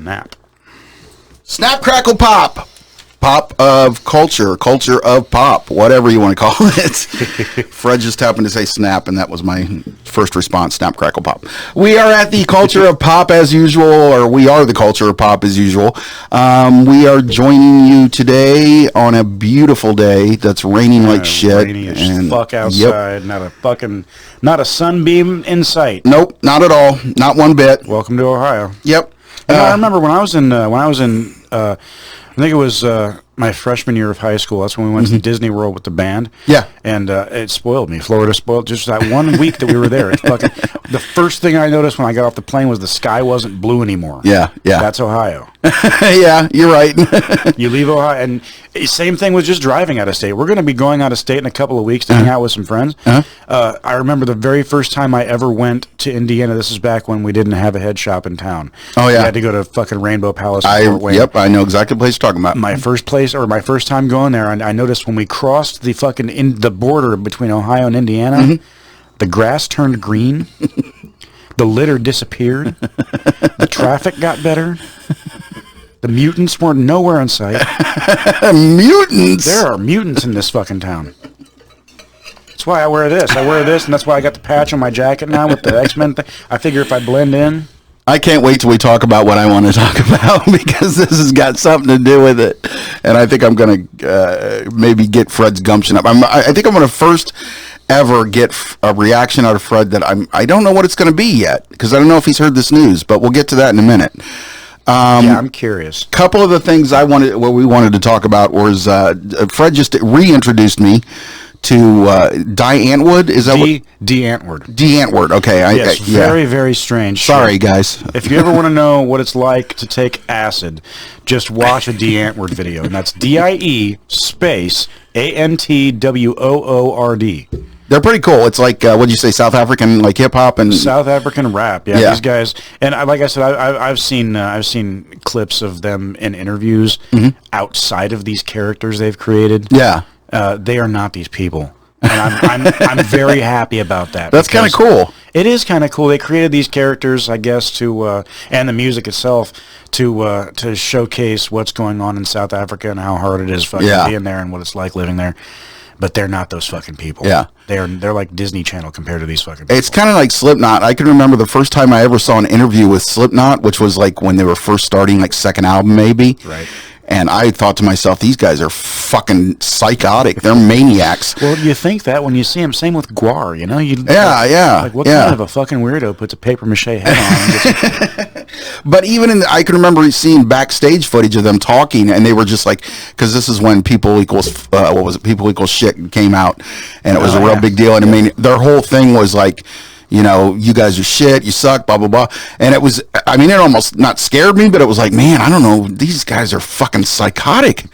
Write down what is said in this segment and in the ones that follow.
Snap. Snap, crackle, pop. Pop of culture of pop, whatever you want to call it. Fred just happened to say snap, and that was my first response, snap, crackle, pop. We are at the culture of pop as usual, or we are the culture of pop as usual. We are joining you today on a beautiful day that's raining like shit. Rainy as fuck outside, not a sunbeam in sight. Nope, not at all, not one bit. Welcome to Ohio. Yep. I remember when I was in I think it was my freshman year of high school. That's when we went to Disney World with the band. Yeah. And it spoiled me. Florida spoiled just that 1 week that we were there. It's fucking, the first thing I noticed when I got off the plane was the sky wasn't blue anymore. Yeah. That's Ohio. Yeah, you're right. You leave Ohio, and same thing with just driving out of state. We're going to be going out of state in a couple of weeks to hang out with some friends. I remember the very first time I ever went to Indiana. This is back when we didn't have a head shop in town. Oh, yeah. You had to go to fucking Rainbow Palace in Fort Wayne. Yep, I know exactly the place you're talking about. My first time going there, and I noticed when we crossed the fucking the border between Ohio and Indiana, the grass turned green, the litter disappeared, the traffic got better, the mutants were nowhere in sight. Mutants? There are mutants in this fucking town. That's why I wear this. And that's why I got the patch on my jacket now with the X-Men thing. I figure if I blend in. I can't wait till we talk about what I want to talk about, because this has got something to do with it. And I think I'm going to maybe get Fred's gumption up. I think I'm going to first ever get a reaction out of Fred that I don't know what it's going to be yet, because I don't know if he's heard this news, but we'll get to that in a minute. Yeah, I'm curious. Couple of the things we wanted to talk about was Fred just reintroduced me to Die Antwoord. Is that D. Antwoord. D. Antwoord. Okay. Yes, very, very strange. Sorry, guys. If you ever want to know what it's like to take acid, just watch a D. Antwoord video, and that's DIE space ANTWOORD. They're pretty cool. It's like, what'd you say, South African, like hip hop and South African rap. Yeah, these guys. And like I said, I've seen clips of them in interviews outside of these characters they've created. Yeah. They are not these people, and I'm very happy about that. That's kind of cool. It is kind of cool. They created these characters, I guess, to and the music itself to showcase what's going on in South Africa and how hard it is fucking being there and what it's like living there. But they're not those fucking people. Yeah. They're like Disney Channel compared to these fucking people. It's kind of like Slipknot. I can remember the first time I ever saw an interview with Slipknot, which was like when they were first starting, like second album maybe. Right. And I thought to myself, these guys are fucking psychotic. They're maniacs. Well, you think that when you see them. Same with Gwar, you know? Like, what kind of a fucking weirdo puts a papier-mâché head on? But even I can remember seeing backstage footage of them talking, and they were just like, because this is when People Equals, People Equals Shit came out, and it was a real big deal. And I mean, their whole thing was like, you know, you guys are shit, you suck, blah, blah, blah. And it was, I mean, it almost not scared me, but it was like, man, I don't know, these guys are fucking psychotic.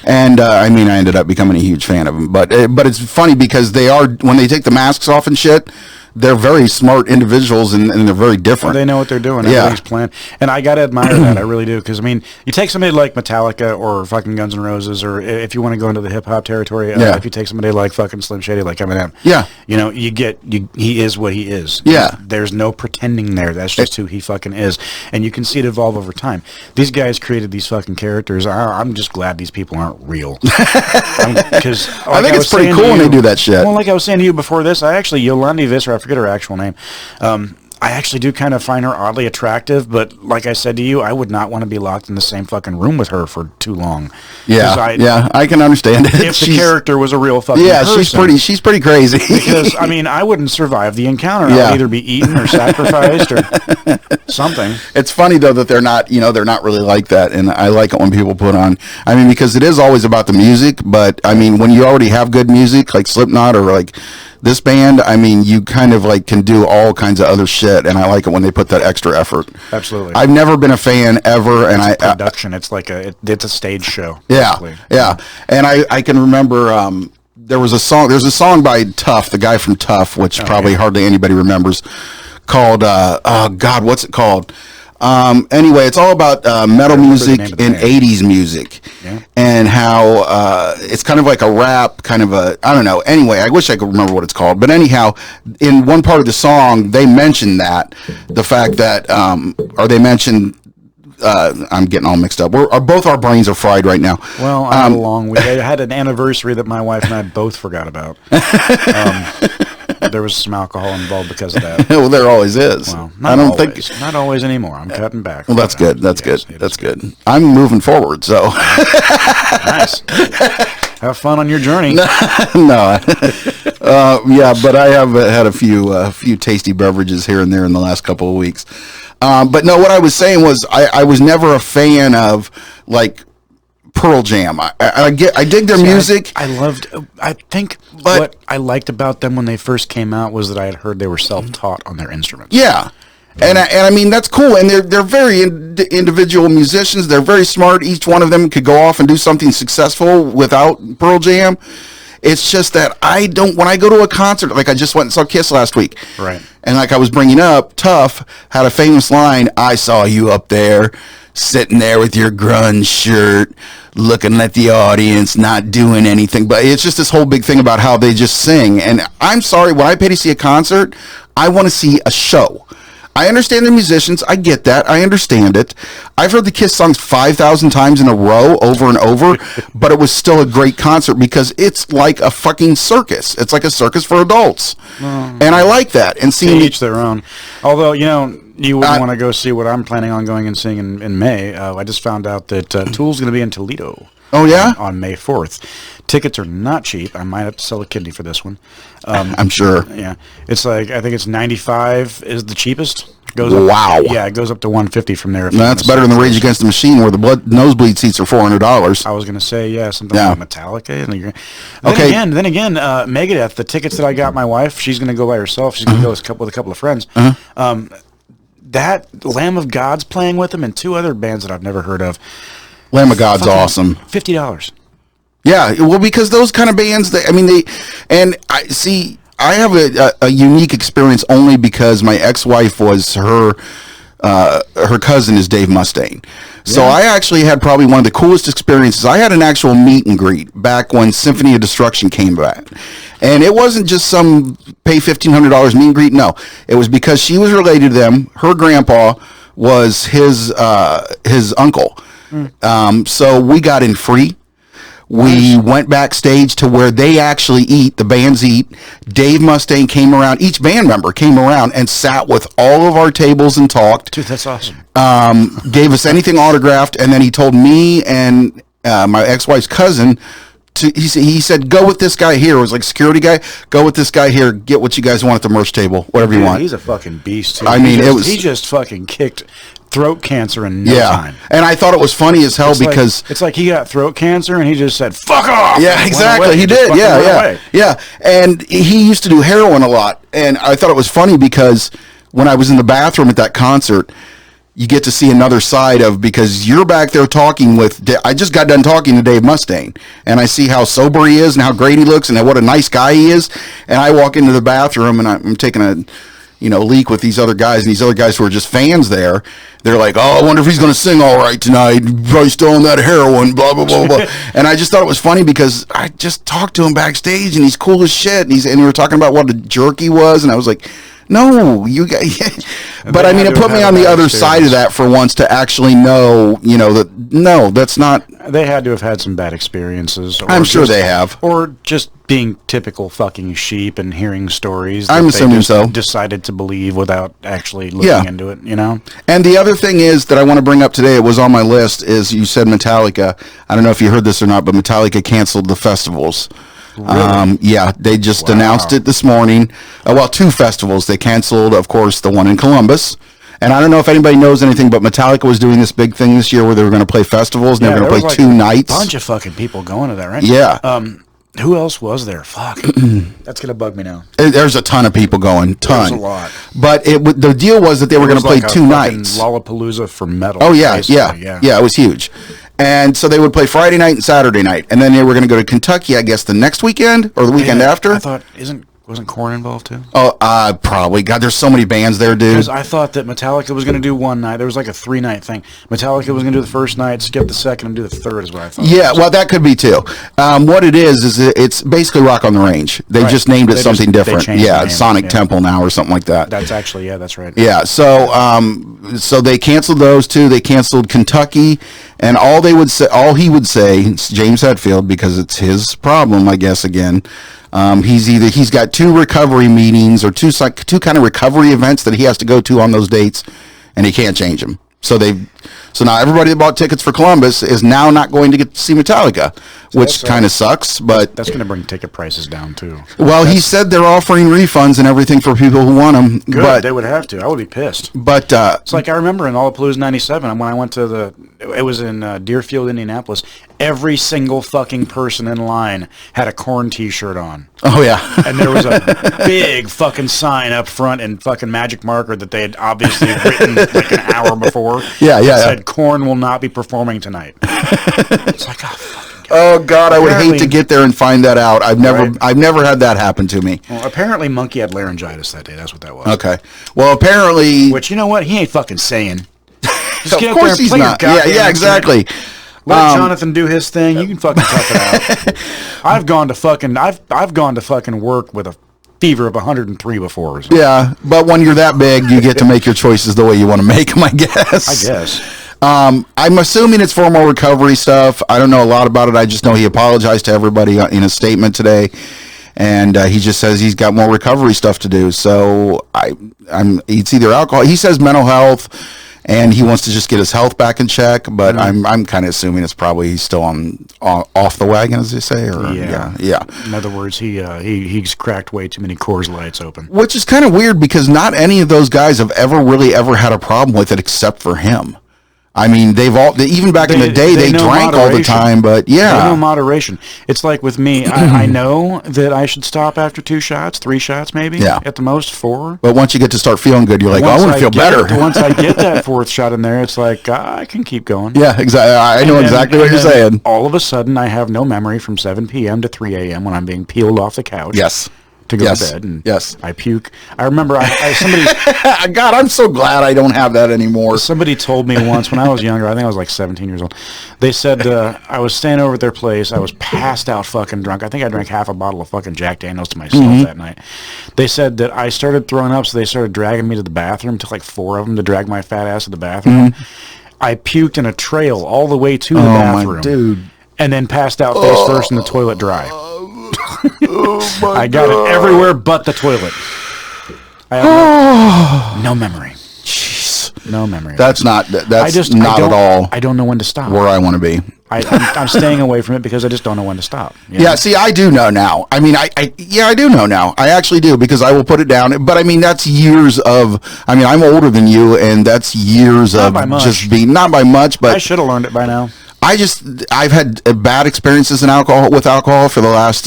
And, I mean, I ended up becoming a huge fan of them. But it's funny because they are, when they take the masks off and shit, they're very smart individuals, and they're very different. They know what they're doing. Everything's planned. And I got to admire that. I really do. Because, I mean, you take somebody like Metallica or fucking Guns N' Roses, or if you want to go into the hip-hop territory, if you take somebody like fucking Slim Shady, like Eminem, you know, he is what he is. Yeah. There's no pretending there. That's just who he fucking is. And you can see it evolve over time. These guys created these fucking characters. I'm just glad these people aren't real. Because I think it's pretty cool when they do that shit. Well, like I was saying to you before this, Yolandi Visser, I forget her actual name. I actually do kind of find her oddly attractive, but like I said to you, I would not want to be locked in the same fucking room with her for too long. Yeah, I can understand it. If the character was a real fucking person. she's pretty crazy. Because, I mean, I wouldn't survive the encounter. I would either be eaten or sacrificed or something. It's funny, though, that they're not really like that, and I like it when people put on, I mean, because it is always about the music, but, I mean, when you already have good music, like Slipknot or like this band, I mean, you kind of like can do all kinds of other shit, and I like it when they put that extra effort. Absolutely. I've never been a fan ever, and it's production. It's like it's a stage show. Yeah, basically. Yeah. And I can remember there's a song by Tuff, the guy from Tuff, which probably hardly anybody remembers, called what's it called? Anyway, it's all about metal music and 80s music, and how it's kind of like a rap, kind of a, I don't know. Anyway, I wish I could remember what it's called. But anyhow, in one part of the song, they mention the fact that, or they mention I'm getting all mixed up. Both our brains are fried right now. Well, I'm along. We had an anniversary that my wife and I both forgot about. There was some alcohol involved because of that. Well, there always is. Well, not always anymore. I'm cutting back. Well, that's good. That's good. That's good. I'm moving forward. So nice. Have fun on your journey. No. Yeah, but I have had a few tasty beverages here and there in the last couple of weeks. But no, what I was saying was I was never a fan of like Pearl Jam. I dig their music. I think what I liked about them when they first came out was that I had heard they were self-taught on their instruments. Yeah. And I mean that's cool, and they're very individual musicians. They're very smart. Each one of them could go off and do something successful without Pearl Jam. It's just that I don't. When I go to a concert, like I just went and saw Kiss last week, right? And like I was bringing up, Tough had a famous line. I saw you up there, sitting there with your grunge shirt, looking at the audience, not doing anything. But it's just this whole big thing about how they just sing. And I'm sorry, when I pay to see a concert, I want to see a show. I understand they're musicians. I get that. I understand it. I've heard the Kiss songs 5,000 times in a row, over and over, but it was still a great concert because it's like a fucking circus. It's like a circus for adults. And I like that. And seeing each their own. Although, you wouldn't want to go see what I'm planning on going and seeing in May. I just found out that Tool's going to be in Toledo. Oh, yeah? On May 4th. Tickets are not cheap. I might have to sell a kidney for this one. I'm sure. Yeah. It's like, I think it's 95 is the cheapest. Wow. It goes up to 150 from there. That's better than the Rage Against the Machine where the nosebleed seats are $400. I was going to say, something like Metallica. Then again, Megadeth, the tickets that I got my wife, she's going to go by herself. She's going to go with a couple of friends. That Lamb of God's playing with them and two other bands that I've never heard of. Lamb of God's awesome. $50. Yeah, well, because those kind of bands, I have a unique experience only because my ex-wife was her cousin is Dave Mustaine. So I actually had probably one of the coolest experiences. I had an actual meet and greet back when Symphony of Destruction came back. And it wasn't just some pay $1,500 meet and greet. No, it was because she was related to them. Her grandpa was his uncle. So we got in free. We went backstage to where they actually eat, the bands eat. Dave Mustaine came around, each band member came around and sat with all of our tables and talked. Dude, that's awesome. Gave us anything autographed, and then he told me and my ex-wife's cousin, he said, go with this guy here. It was like security guy. Go with this guy here. Get what you guys want at the merch table, whatever you want. He's a fucking beast, too. He just fucking kicked throat cancer in no time. And I thought it was funny as hell because it's like he got throat cancer and he just said fuck off. Yeah, exactly. He did. Yeah. And he used to do heroin a lot, and I thought it was funny because when I was in the bathroom at that concert, you get to see another side of, because you're back there talking with, I just got done talking to Dave Mustaine, and I see how sober he is and how great he looks and what a nice guy he is, and I walk into the bathroom and I'm taking a leak with these other guys, and these other guys who are just fans there, they're like, oh, I wonder if he's going to sing all right tonight, probably still on that heroin, blah, blah, blah, blah. And I just thought it was funny because I just talked to him backstage, and he's cool as shit, and we were talking about what a jerk he was, and I was like, no, you guys. But I mean, it put me on the other side of that for once to actually know, that no, that's not. They had to have had some bad experiences. I'm sure they have. Or just being typical fucking sheep and hearing stories. I'm assuming so. Decided to believe without actually looking into it, And the other thing is that I want to bring up today, it was on my list, is you said Metallica. I don't know if you heard this or not, but Metallica canceled the festivals. Really? They just announced it this morning. Two festivals. They canceled, of course, the one in Columbus. And I don't know if anybody knows anything, but Metallica was doing this big thing this year where they were going to play festivals, and they were going to play 2 nights. A bunch of fucking people going to that, right? Yeah. Who else was there? Fuck. That's going to bug me now. There's a ton of people going. There's a lot. But the deal was that they were going to play 2 nights. Lollapalooza for metal. Oh, yeah. It was huge. And so they would play Friday night and Saturday night. And then they were going to go to Kentucky, I guess, the next weekend or the weekend after. I thought, Wasn't Korn involved too? Oh, probably. God, there's so many bands there, dude. Because I thought that Metallica was going to do one night. There was like a 3-night thing. Metallica was going to do the first night, skip the second, and do the third is what I thought. Yeah, well, that could be too. What it is it's basically Rock on the Range. They just named it something different. Yeah, Sonic Temple now or something like that. That's actually, yeah, that's right. Yeah, so they canceled those two. They canceled Kentucky, and all he would say, James Hetfield, because it's his problem, I guess. Again, he's got 2 recovery meetings or two kind of recovery events that he has to go to on those dates, and he can't change them. So now everybody that bought tickets for Columbus is now not going to get to see Metallica, which kind of sucks. But that's going to bring ticket prices down too. Well, he said they're offering refunds and everything for people who want them. Good, but they would have to. I would be pissed. But it's like I remember in Lollapalooza '97 when I went to it was in Deerfield, Indianapolis. Every single fucking person in line had a Korn T-shirt on. Oh yeah, and there was a big fucking sign up front in fucking magic marker that they had obviously written like an hour before. Yeah. Said Korn will not be performing tonight. It's like, oh, fucking God. Oh God, I would hate to get there and find that out. I've never had that happen to me. Well, apparently Monkey had laryngitis that day. That's what that was. Okay. Well, apparently, which you know what, he ain't fucking saying. Just of course he's not. Yeah, exactly. Let Jonathan do his thing. You can fucking tough it out. I've gone to fucking work with a fever of 103 before. So. Yeah, but when you're that big, you get to make your choices the way you want to make them, I guess. I guess. I'm assuming it's for more recovery stuff. I don't know a lot about it. I just know he apologized to everybody in a statement today, and he just says he's got more recovery stuff to do. So it's either alcohol. He says mental health, and he wants to just get his health back in check. But I'm kind of assuming it's probably he's still off the wagon, as they say. Or yeah. In other words, he's cracked way too many Coors Lights open. Which is kind of weird because not any of those guys have ever had a problem with it except for him. I mean, even back in the day, they drank all the time, but yeah. They know moderation. It's like with me, I know that I should stop after 2 shots, 3 shots maybe, at the most 4. But once you get to start feeling good, you're like, I want to feel better. Once I get that 4th shot in there, it's like, I can keep going. Yeah, exactly. I know exactly what you're saying. All of a sudden, I have no memory from 7 p.m. to 3 a.m. when I'm being peeled off the couch. Yes. To go to bed, and I puke. I remember somebody. God, I'm so glad I don't have that anymore. Somebody told me once when I was younger. I think I was like 17 years old. They said I was staying over at their place. I was passed out, fucking drunk. I think I drank half a bottle of fucking Jack Daniels to myself that night. They said that I started throwing up, so they started dragging me to the bathroom. It took like 4 of them to drag my fat ass to the bathroom. I puked in a trail all the way to the bathroom, my dude, and then passed out face first in the toilet dry. I got it everywhere but the toilet. I have no memory. Jeez. No memory. That's not at all. I don't know when to stop. Where I want to be. I'm staying away from it because I just don't know when to stop. Yeah, see, I do know now. I mean, I do know now. I actually do because I will put it down. But I mean, that's years of. I mean, I'm older than you, and that's years of just being not by much. But I should have learned it by now. I've had bad experiences with alcohol for the last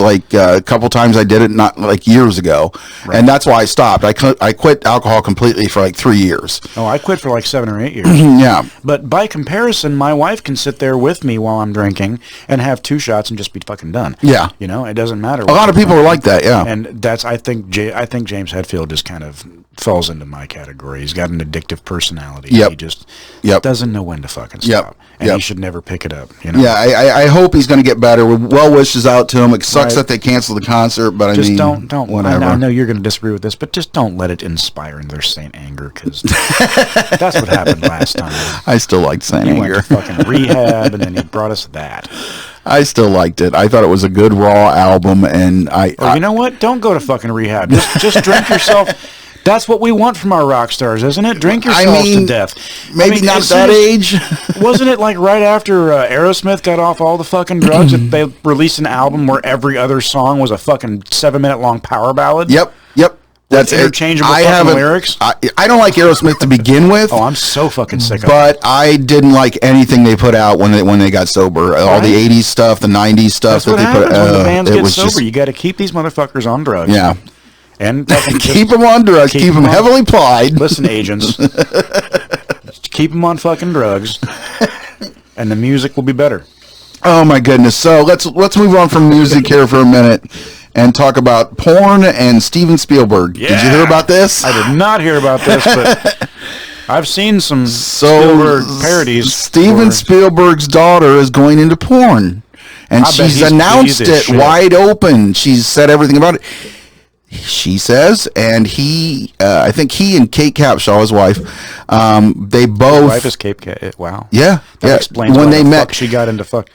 couple times I did it, not like years ago, and that's why I stopped. I quit alcohol completely for like 3 years. Oh, I quit for like 7 or 8 years. Yeah, but by comparison, my wife can sit there with me while I'm drinking and have 2 shots and just be fucking done. Yeah, you know, it doesn't matter. A lot of people are like that. Yeah, and that's I think James Hetfield just kind of falls into my category. He's got an addictive personality. Yep. He just doesn't know when to fucking stop. And he should never pick it up. You know? Yeah, I hope he's going to get better. Well wishes out to him. It sucks that they canceled the concert, but just I mean, don't. Whatever. I know you're going to disagree with this, but just don't let it inspire their Saint Anger, because that's what happened last time. I still liked Saint Anger. He went to fucking rehab, and then he brought us that. I still liked it. I thought it was a good raw album, and you know what? Don't go to fucking rehab. Just drink yourself. That's what we want from our rock stars, isn't it? Drink yourselves to death. Maybe not at that age. Wasn't it like right after Aerosmith got off all the fucking drugs that they released an album where every other song was a fucking 7-minute long power ballad? Yep. That's interchangeable fucking lyrics. I don't like Aerosmith to begin with. Oh, I'm so fucking sick of it. But I didn't like anything they put out when they got sober. All the 80s stuff, the 90s stuff that they put out. When the bands get sober, you got to keep these motherfuckers on drugs. Yeah. And keep them on drugs. Keep them heavily plied. Listen, agents. Keep them on fucking drugs, and the music will be better. Oh my goodness! So let's move on from music here for a minute, and talk about porn and Steven Spielberg. Yeah. Did you hear about this? I did not hear about this, but I've seen some Spielberg parodies. Steven Spielberg's daughter is going into porn, and she's announced it wide open. She's said everything about it. She says, and I think he and Kate Capshaw, his wife, they both. His wife is Kate. Wow. Yeah, that explains when why they met. Fuck she got into fuck.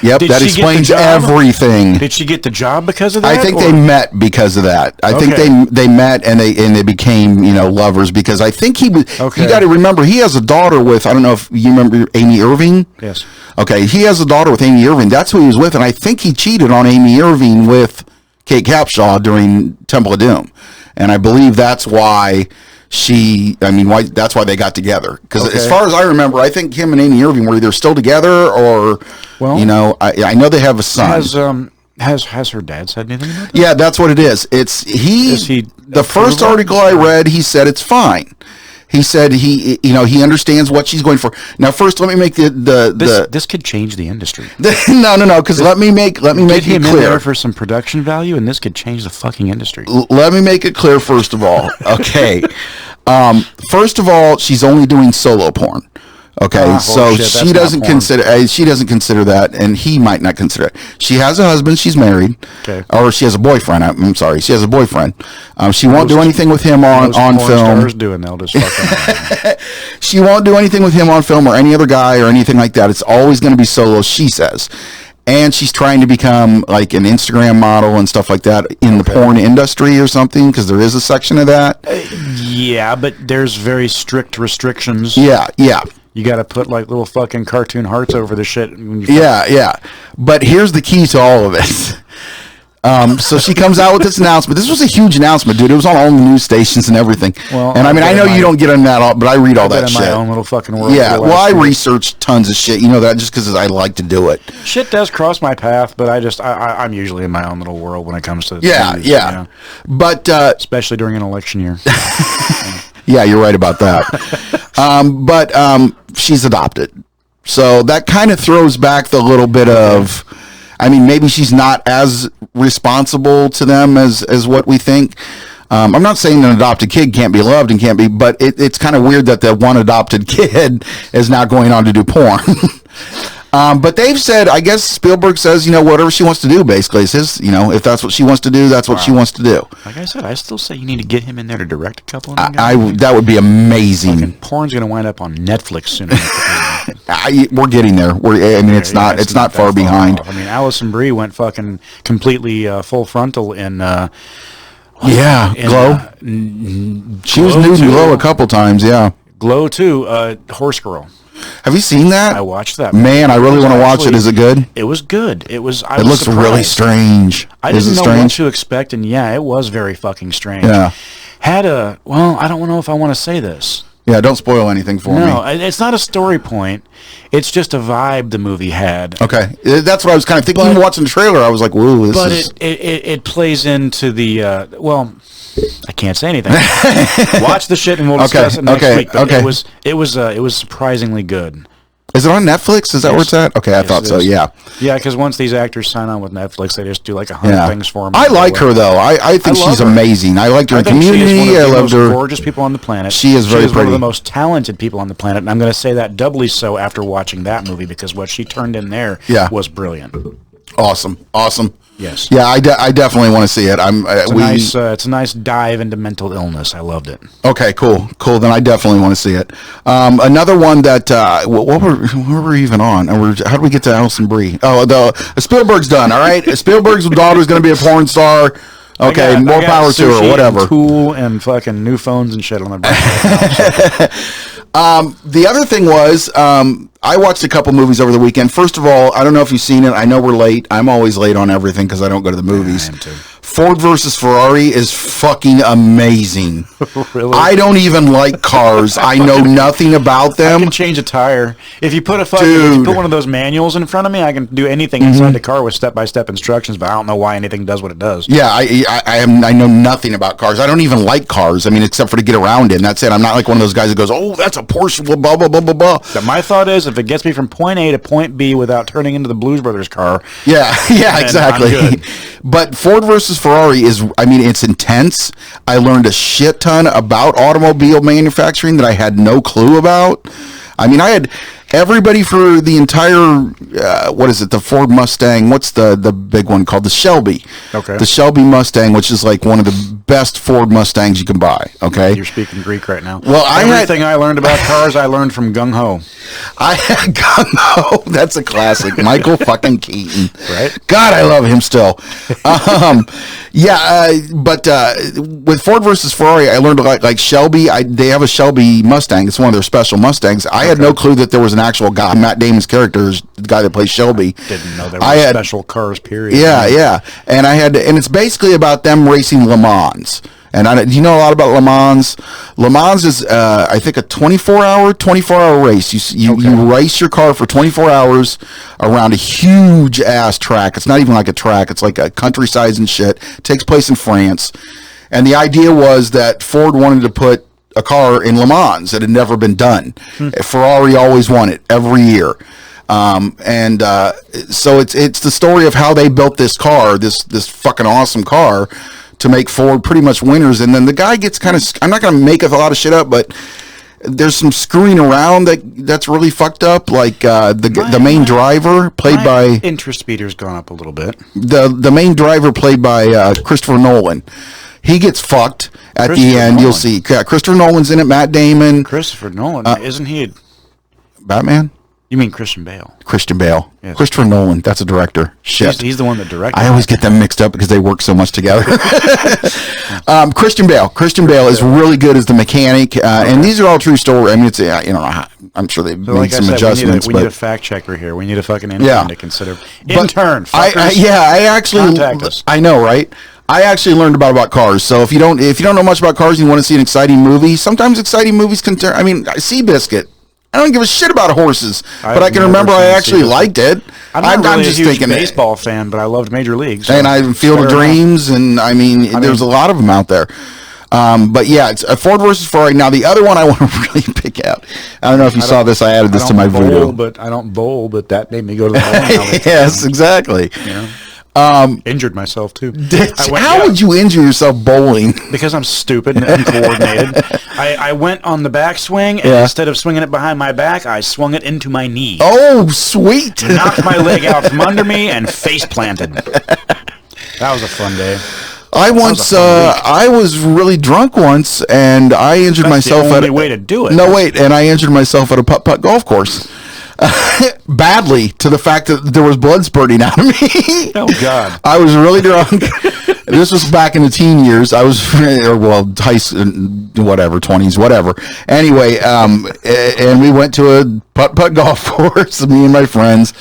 Yep, that explains everything. Did she get the job because of that? I think they met because of that. I think they met and they became lovers because I think he was. Okay. You got to remember he has a daughter with, I don't know if you remember Amy Irving. Yes. Okay, he has a daughter with Amy Irving. That's who he was with, and I think he cheated on Amy Irving with Kate Capshaw during Temple of Doom, and I believe that's why that's why they got together. Because as far as I remember, I think him and Amy Irving were either still together or, I know they have a son. Has her dad said anything about that? Yeah, that's what it is. The first article I read, he said it's fine. He said he understands what she's going for. Now, first, let me make this could change the industry. No, because let me make it him clear in there for some production value, and this could change the fucking industry. Let me make it clear first of all. Okay, first of all, she's only doing solo porn. Okay, so she doesn't consider that, and he might not consider it. She has a husband. She's married, or she has a boyfriend. I'm sorry, she has a boyfriend. She won't do anything with him on film. Stars doing, they'll just fucking she won't do anything with him on film or any other guy or anything like that. It's always going to be solo, she says. And she's trying to become like an Instagram model and stuff like that in the porn industry or something, because there is a section of that. Yeah, but there's very strict restrictions. Yeah. You got to put like little fucking cartoon hearts over the shit. Yeah. But here's the key to all of it. So she comes out with this announcement. This was a huge announcement, dude. It was on all the news stations and everything. Well, and I know you don't get on that, but I read all that shit. In my own little fucking world. Yeah, well, I research tons of shit. You know that just because I like to do it. Shit does cross my path, but I'm usually in my own little world when it comes to news, yeah. You know? But especially during an election year. Yeah, you're right about that. But she's adopted, so that kind of throws back the little bit of. I mean, maybe she's not as responsible to them as what we think. I'm not saying an adopted kid can't be loved and can't be, but it's kind of weird that the one adopted kid is now going on to do porn. But they've said, I guess Spielberg says, whatever she wants to do, basically. It says, if that's what she wants to do, that's what she wants to do. Like I said, I still say you need to get him in there to direct a couple of them. That would be amazing. Fucking porn's going to wind up on Netflix soon. We're getting there. It's not far behind. I mean, Alison Brie went fucking completely full frontal in Glow. She was nude in Glow a couple times, yeah. Glow 2, Horse Girl. Have you seen that? I watched that. Man, I really want to watch it. Is it good? It was good. It looks surprised. Really strange. I didn't know what to expect, and yeah, it was very fucking strange. Yeah. I don't know if I want to say this. Yeah, don't spoil anything for me. No, it's not a story point. It's just a vibe the movie had. Okay, that's what I was kind of thinking. Even watching the trailer, I was like, "Whoa, this is." But it plays into the I can't say anything. Watch the shit and we'll discuss it next week. But it was surprisingly good. Is it on Netflix? Is that where it's at? Okay, I thought so. Yeah. Yeah, because once these actors sign on with Netflix, they just do like 100 things for them. I like her though. I think she's amazing. I liked her in Community. I loved her. Gorgeous people on the planet. She is very pretty. One of the most talented people on the planet, and I'm going to say that doubly so after watching that movie because what she turned in there was brilliant. Awesome. Yes. Yeah, I definitely want to see it. It's a nice dive into mental illness. I loved it. Okay, cool. Then I definitely want to see it. Another one that what were we even on? How did we get to Alison Brie? Oh, Spielberg's done. All right, Spielberg's daughter is going to be a porn star. Okay, more power to her. Whatever. And Tool and fucking new phones and shit on the brain. The other thing was, I watched a couple movies over the weekend. First of all, I don't know if you've seen it. I know we're late. I'm always late on everything because I don't go to the movies. I am too. Ford versus Ferrari is fucking amazing. Really? I don't even like cars. I know nothing about them. I can change a tire. If you put one of those manuals in front of me, I can do anything inside the car with step-by-step instructions, but I don't know why anything does what it does. Yeah, I know nothing about cars. I don't even like cars. I mean, except for to get around in. That's it. I'm not like one of those guys that goes, "Oh, that's a Porsche, blah, blah, blah, blah, blah." So my thought is, if it gets me from point A to point B without turning into the Blues Brothers car, yeah, exactly. But Ford versus Ferrari is, I mean, it's intense. I learned a shit ton about automobile manufacturing that I had no clue about. I mean, I had everybody for the entire, what is it, the Ford Mustang, what's the big one called? The Shelby. Okay. The Shelby Mustang, which is like one of the best Ford Mustangs you can buy, okay? You're speaking Greek right now. Well, everything I learned about cars, I learned from Gung Ho. I had Gung Ho. That's a classic. Michael fucking Keaton. Right? God, I love him still. But with Ford versus Ferrari, I learned like Shelby. They have a Shelby Mustang. It's one of their special Mustangs. I had no clue that there was an actual guy. Matt Damon's character is the guy that plays Shelby. Didn't know there were special cars. Period. Yeah. And and it's basically about them racing Le Mans. And do you know a lot about Le Mans? Le Mans is, I think, a 24-hour race. You race your car for 24 hours around a huge-ass track. It's not even like a track. It's like a countryside and shit. It takes place in France. And the idea was that Ford wanted to put a car in Le Mans that had never been done. Ferrari always won it every year. So it's the story of how they built this car, this fucking awesome car, to make Ford pretty much winners. And then the guy gets kind of, I'm not going to make a lot of shit up, but there's some screwing around that's really fucked up. Like the main driver played by interest meter's gone up a little bit. The main driver played by Christopher Nolan. He gets fucked at the end. Nolan. You'll see. Yeah, Christopher Nolan's in it. Matt Damon. Christopher Nolan, isn't he Batman? You mean Christian Bale? Christian Bale. Yes. Christopher Nolan. That's a director. Shit. He's the one that directed. I always get them mixed up because they work so much together. Christian Bale. Christian Bale is really good as the mechanic. And these are all true stories. I mean, it's, I'm sure they've made some adjustments. We need a fact checker here. We need a fucking intern to consider. Intern. I actually. Contact us. I know, right? I actually learned about cars. So if you don't know much about cars and you want to see an exciting movie, sometimes exciting movies can turn. I mean, Seabiscuit. I don't give a shit about horses, but I can remember I actually liked it. I'm just a huge baseball fan, but I loved Major League. So and I Field of Dreams, and I mean, there's a lot of them out there. But yeah, it's a Ford versus Ferrari. Now the other one I want to really pick out. I don't know if you saw this. I added this to my video. I don't bowl, but that made me go to the bowling alley. Yes, exactly. Yeah. Injured myself too. How would you injure yourself bowling? Because I'm stupid and uncoordinated. I went on the backswing, and instead of swinging it behind my back, I swung it into my knee. Oh, sweet! Knocked my leg out from under me and face planted. That was a fun day. I was really drunk once, and I injured myself. That's the only way to do it. No, wait, and I injured myself at a putt-putt golf course. Badly, to the fact that there was blood spurting out of me. Oh God! I was really drunk. This was back in the teen years. I was, high school, whatever, 20s, whatever. Anyway, and we went to a putt-putt golf course, me and my friends,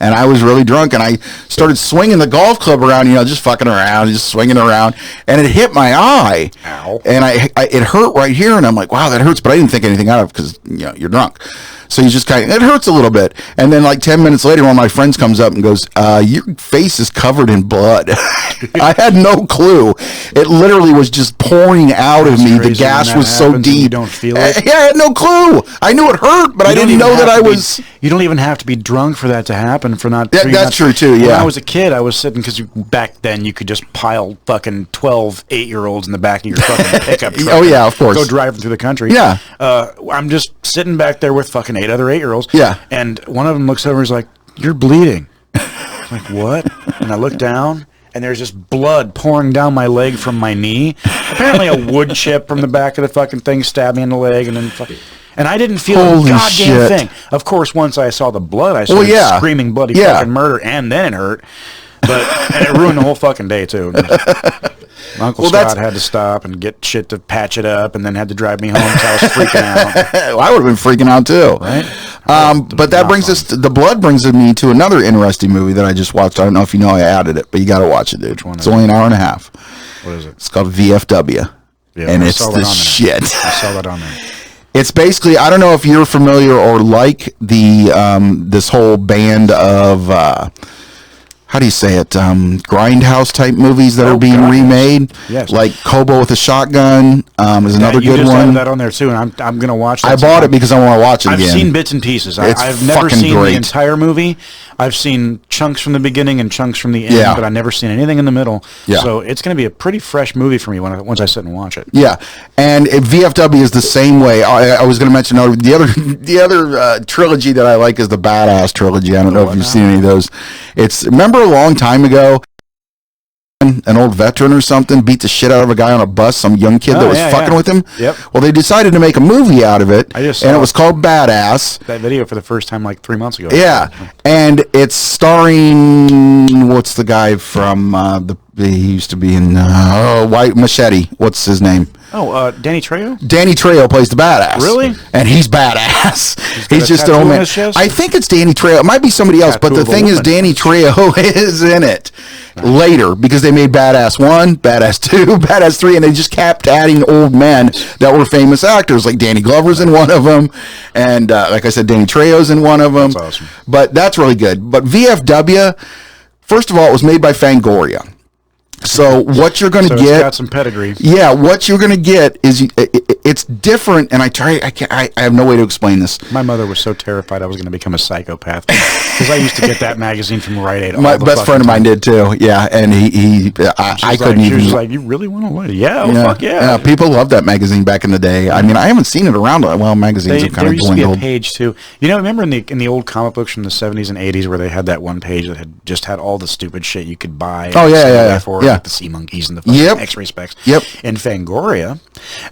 and I was really drunk, and I started swinging the golf club around, just fucking around, just swinging around, and it hit my eye. Ow. And it hurt right here, and I'm like, wow, that hurts, but I didn't think anything out of it because, you're drunk. So you just it hurts a little bit. And then like 10 minutes later, one of my friends comes up and goes, your face is covered in blood. I had no clue. It literally was just pouring out of me. The gas was so deep. You don't feel it? Yeah, I had no clue. I knew it hurt, but I didn't know that I was... You don't even have to be drunk for that to happen. That's true too, yeah. When I was a kid, I was sitting, because back then you could just pile fucking 12 8-year-olds in the back of your fucking pickup truck. Oh yeah, of course. Go driving through the country. Yeah. I'm just sitting back there with fucking 8 other 8-year-olds. Yeah. And one of them looks over and is like, "You're bleeding." I'm like, "What?" And I look down, and there's just blood pouring down my leg from my knee. Apparently a wood chip from the back of the fucking thing stabbed me in the leg, and then and I didn't feel a goddamn thing. Of course, once I saw the blood, I started screaming bloody fucking murder, and then it hurt. And it ruined the whole fucking day, too. Uncle Scott had to stop and get shit to patch it up, and then had to drive me home because I was freaking out. Well, I would have been freaking out, too. Right? But that brings us, the blood brings me to another interesting movie that I just watched. I don't know if you know I added it, but you got to watch it, dude. It's only an hour and a half. What is it? It's called VFW. Yeah, and it's the shit. I saw that on there. It's basically, I don't know if you're familiar or like this whole band of, how do you say it, grindhouse type movies that are being remade. Yes. Like Kobo with a Shotgun is another good one. You just added that on there too, and I'm going to watch that. I bought it because I want to watch it again. I've seen bits and pieces. It's I've never seen the entire movie. I've seen chunks from the beginning and chunks from the end, Yeah. but I've never seen anything in the middle. Yeah. So it's going to be a pretty fresh movie for me once I sit and watch it. Yeah, and VFW is the same way. I was going to mention the other trilogy that I like is the Badass trilogy. I don't know if you've seen any of those. Remember a long time ago, an old veteran or something beat the shit out of a guy on a bus, some young kid that was fucking with him. Yep. Well, they decided to make a movie out of it, and it was called Badass. That video for the first time like 3 months ago. Yeah, and it's starring what's the guy from he used to be in White Machete. What's his name? Oh, Danny Trejo? Danny Trejo plays the badass. Really? And he's badass. He's just an old man. I think it's Danny Trejo. It might be somebody else, but the thing is, Danny Trejo is in it later because they made Badass 1, Badass 2, Badass 3, and they just kept adding old men that were famous actors. Like Danny Glover's in one of them, and like I said, Danny Trejo's in one of them. That's awesome. But that's really good. But VFW, first of all, it was made by Fangoria. So what you're going to get? It's got some pedigree. Yeah, what you're going to get is it's different, and I have no way to explain this. My mother was so terrified I was going to become a psychopath because I used to get that magazine from Rite Aid. My best friend of mine did too. Yeah, and I couldn't even. She was like, "You really want to wait?" Yeah, fuck yeah. Yeah, people loved that magazine back in the day. I mean, I haven't seen it around. Well, magazines have kind of dwindled. There used to be a page too. You know, remember in the old comic books from the 70s and 80s where they had that one page that had just had all the stupid shit you could buy. Oh yeah. Like the sea monkeys and the fucking X-ray specs. Yep. In Fangoria,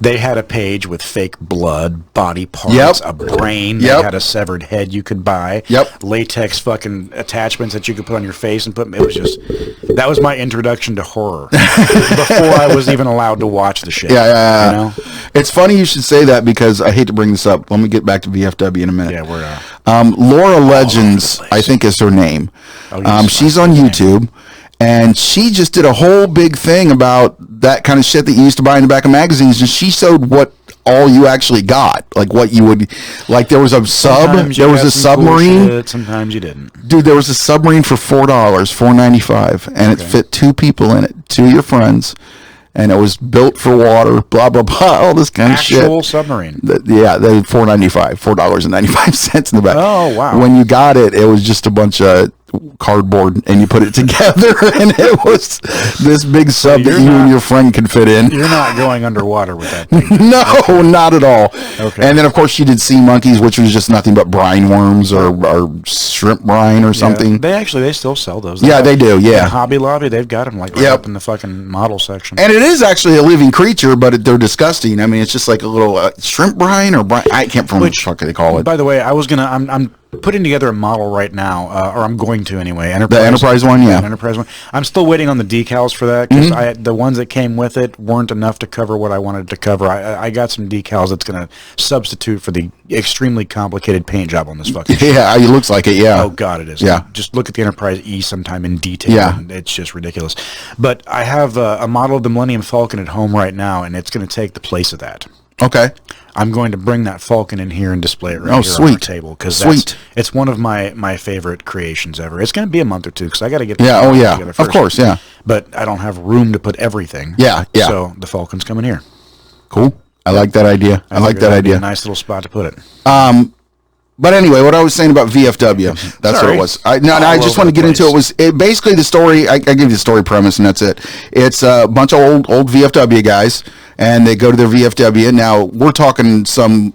they had a page with fake blood, body parts, a brain. They had a severed head you could buy. Yep. Latex fucking attachments that you could put on your face and put. It was just that was my introduction to horror before I was even allowed to watch the shit. Yeah. You know? It's funny you should say that because I hate to bring this up. Let me get back to VFW in a minute. Yeah, we're Laura Legends, I think is her name. She's on YouTube. And she just did a whole big thing about that kind of shit that you used to buy in the back of magazines. And she showed what all you actually got. Like what you would, like there was a there was a submarine. Cool shit, sometimes you didn't. Dude, there was a submarine for $4, $4.95. And it fit 2 people in it, 2 of your friends. And it was built for water, blah, blah, blah, all this kind of shit. Actual submarine. They $4.95, $4.95 in the back. Oh, wow. When you got it, it was just a bunch of cardboard and you put it together and it was this big sub that you and your friend could fit in. You're not going underwater with that thing. No, not at all. Okay. And then of course she did sea monkeys, which was just nothing but brine worms or shrimp brine or something. They still sell those. They do. Yeah. Hobby Lobby, they've got them like right up in the fucking model section. And it is actually a living creature, but they're disgusting. I mean, it's just like a little shrimp brine or brine. I can't remember what the fuck they call it. By the way, I'm putting together a model right now, or I'm going to anyway. The Enterprise one, yeah. Enterprise one. I'm still waiting on the decals for that because the ones that came with it weren't enough to cover what I wanted to cover. I got some decals that's going to substitute for the extremely complicated paint job on this fucking shit. Yeah, it looks like it, yeah. Oh, God, it is. Yeah. Just look at the Enterprise E sometime in detail. Yeah. And it's just ridiculous. But I have a model of the Millennium Falcon at home right now, and it's going to take the place of that. Okay. I'm going to bring that Falcon in here and display it right here sweet. on our table because it's one of my favorite creations ever. It's going to be a month or two because I got to get together first. Of course, yeah. But I don't have room to put everything. Yeah. So the Falcon's coming here. Cool. I like that idea. I like that idea. A nice little spot to put it. But anyway, what I was saying about VFW, that's what it was. I just want to get into it. Basically the story, I give you the story premise and that's it. It's a bunch of old VFW guys and they go to their VFW. Now, we're talking some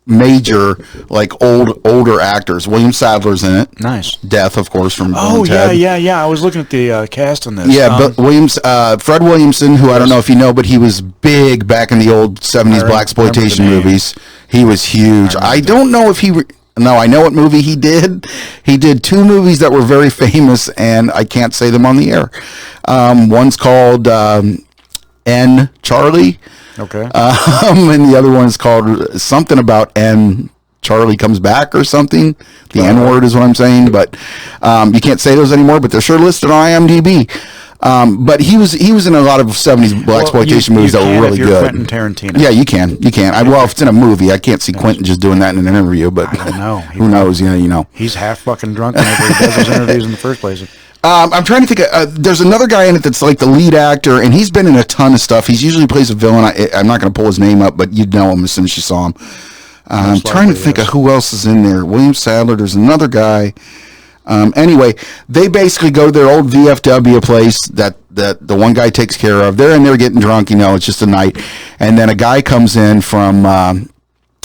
major, like older actors. William Sadler's in it. Nice. Death, of course, from Oh, Ted. yeah. I was looking at the cast on this. Yeah, but Fred Williamson, who I don't know if you know, but he was big back in the old 70s blaxploitation movies. He was huge. I don't know if No, I know what movie he did. He did 2 movies that were very famous, and I can't say them on the air. One's called N. Charlie. Okay. And the other one's called something about N. Charlie Comes Back or something. The N-word is what I'm saying, but you can't say those anymore, but they're sure listed on IMDb. But he was in a lot of 70s blaxploitation movies that were really good. Quentin Tarantino. Yeah, you can. Well, if it's in a movie, I can't see Quentin just doing that in an interview, but I don't know. Who knows? You know. He's half fucking drunk whenever he does those interviews in the first place. I'm trying to think. There's another guy in it that's like the lead actor, and he's been in a ton of stuff. He's usually plays a villain. I'm not going to pull his name up, but you'd know him as soon as you saw him. I'm trying to think of who else is in there. William Sadler. There's another guy. Anyway, they basically go to their old VFW place that the one guy takes care of. They're in there getting drunk, it's just a night. And then a guy comes in from,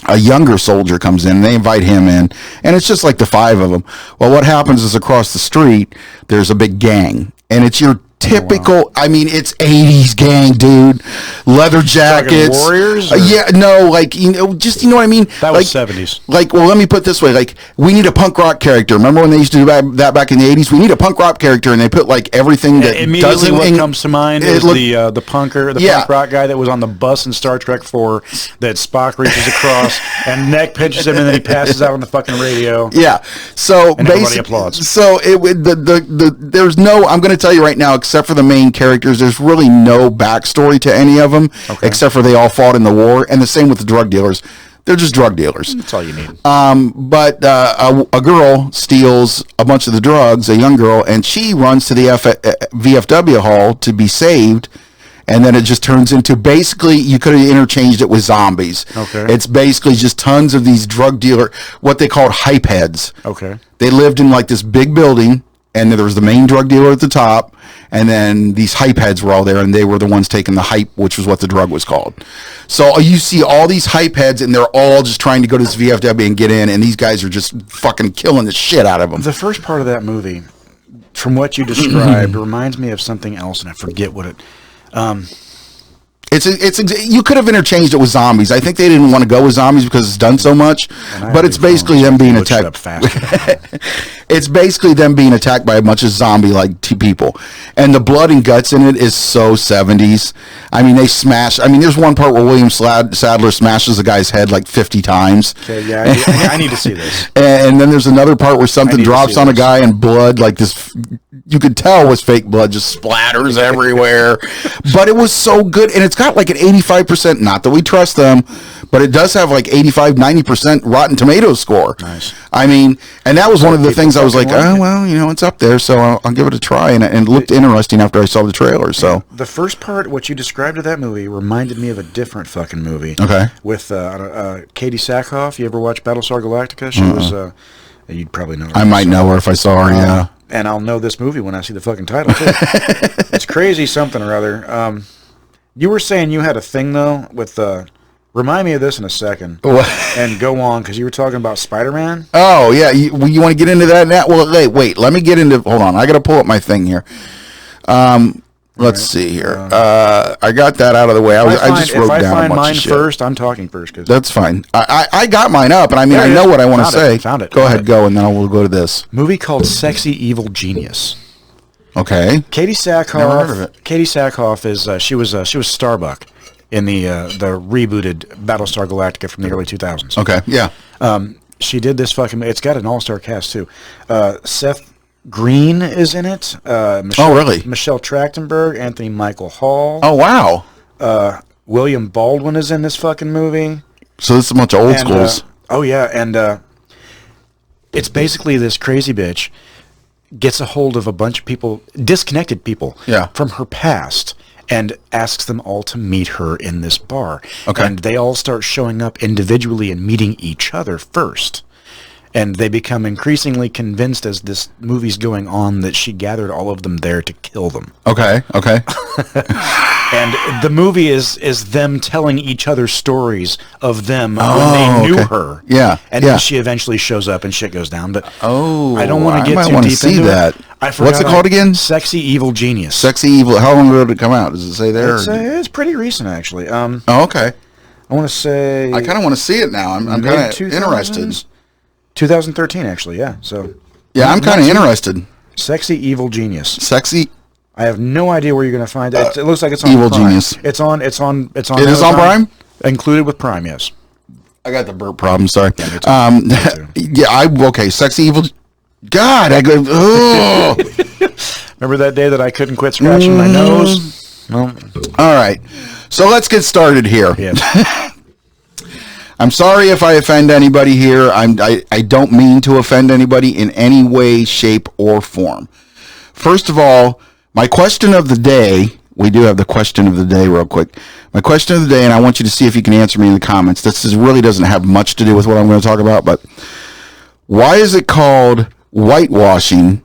a younger soldier comes in, and they invite him in, and it's just like the 5 of them. Well, what happens is across the street, there's a big gang, and it's your typical, it's 80s gang, dude. Leather jackets. Warriors? Yeah, no, just, you know what I mean? That was 70s. Well, let me put it this way. We need a punk rock character. Remember when they used to do that back in the 80s? We need a punk rock character, and they put, everything that immediately what comes to mind is the punk rock guy that was on the bus in Star Trek 4 that Spock reaches across and neck pinches him, and then he passes out on the fucking radio. Yeah. So, and everybody applauds. So, there's no, I'm going to tell you right now, except for the main characters, there's really no backstory to any of them, except for they all fought in the war, and the same with the drug dealers. They're just drug dealers. That's all you need. But a girl steals a bunch of the drugs, a young girl, and she runs to the VFW hall to be saved. And then it just turns into, basically, you could have interchanged it with zombies. Okay. It's basically just tons of these drug dealer, what they called hype heads. Okay. They lived in this big building, and there was the main drug dealer at the top, and then these hype heads were all there, and they were the ones taking the hype, which was what the drug was called. So you see all these hype heads, and they're all just trying to go to this VFW and get in, and these guys are just fucking killing the shit out of them. The first part of that movie, from what you described, reminds me of something else, and I forget what it... You could have interchanged it with zombies. I think they didn't want to go with zombies because it's done so much, but it's basically them being attacked. It's basically them being attacked by a bunch of zombie-like people, and the blood and guts in it is so 70s. They smash. There's one part where William Sadler smashes a guy's head 50 times. Okay, yeah, I need to see this. And then there's another part where something drops on a guy and blood, this, you could tell was fake blood, just splatters everywhere. But it was so good, and it's got an 85%, not that we trust them, but it does have 85-90% Rotten Tomatoes score. Nice. And that was one of the things I was like, oh, well, it's up there, so I'll give it a try, and it looked interesting after I saw the trailer. So the first part, what you described of that movie, reminded me of a different fucking movie. Okay. With Katie Sackhoff. You ever watch Battlestar Galactica? She was, you'd probably know her. I might know her if I saw her, yeah. And I'll know this movie when I see the fucking title, too. It's crazy something or other. You were saying you had a thing, though, with... remind me of this in a second. What? And go on, because you were talking about Spider-Man. Oh, yeah. You want to get into that now? Well, wait. Let me get into... Hold on. I got to pull up my thing here. Let's see here. I got that out of the way. I just wrote down a bunch of shit. If I find mine first, I'm talking first. That's fine. I got mine up, and I know what I want to say. Found it. Go ahead, go, and then we'll go to this. Movie called Sexy Evil Genius. Okay. Katie Sackhoff. Never heard of it. Katie Sackhoff is she was Starbuck in the rebooted Battlestar Galactica from the early 2000s. Okay. Yeah. She did this fucking... It's got an all-star cast, too. Seth Green is in it. Really? Michelle Trachtenberg, Anthony Michael Hall. Oh, wow. William Baldwin is in this fucking movie. So this is a bunch of old schools. And it's basically this crazy bitch gets a hold of a bunch of people, disconnected people, from her past, and asks them all to meet her in this bar. Okay. And they all start showing up individually and meeting each other first. And they become increasingly convinced as this movie's going on that she gathered all of them there to kill them. Okay. And the movie is them telling each other stories of them when they knew her. Yeah. And then she eventually shows up and shit goes down. But I don't want to get I too want deep to see into that. it. I forgot. What's it called again? Sexy Evil Genius. Sexy Evil. How long ago did it come out? Does it say there? It's pretty recent, actually. Okay. I want to say... I kind of want to see it now. I'm kind of interested. 2013, actually, yeah. So... Yeah, I'm kind of interested. Sexy Evil Genius. Sexy... I have no idea where you're going to find it. It looks like it's on Evil Prime. Genius. It's on. It is on Prime? Included with Prime, yes. I got the burp problem, sorry. Yeah, me too. Okay, Sexy Evil... God, I go... Oh. Remember that day that I couldn't quit scratching my nose? Well, all right. So let's get started here. Yes. I'm sorry if I offend anybody here. I don't mean to offend anybody in any way, shape, or form. First of all, my question of the day, we do have the question of the day real quick. My question of the day, and I want you to see if you can answer me in the comments. Really doesn't have much to do with what I'm going to talk about, but why is it called whitewashing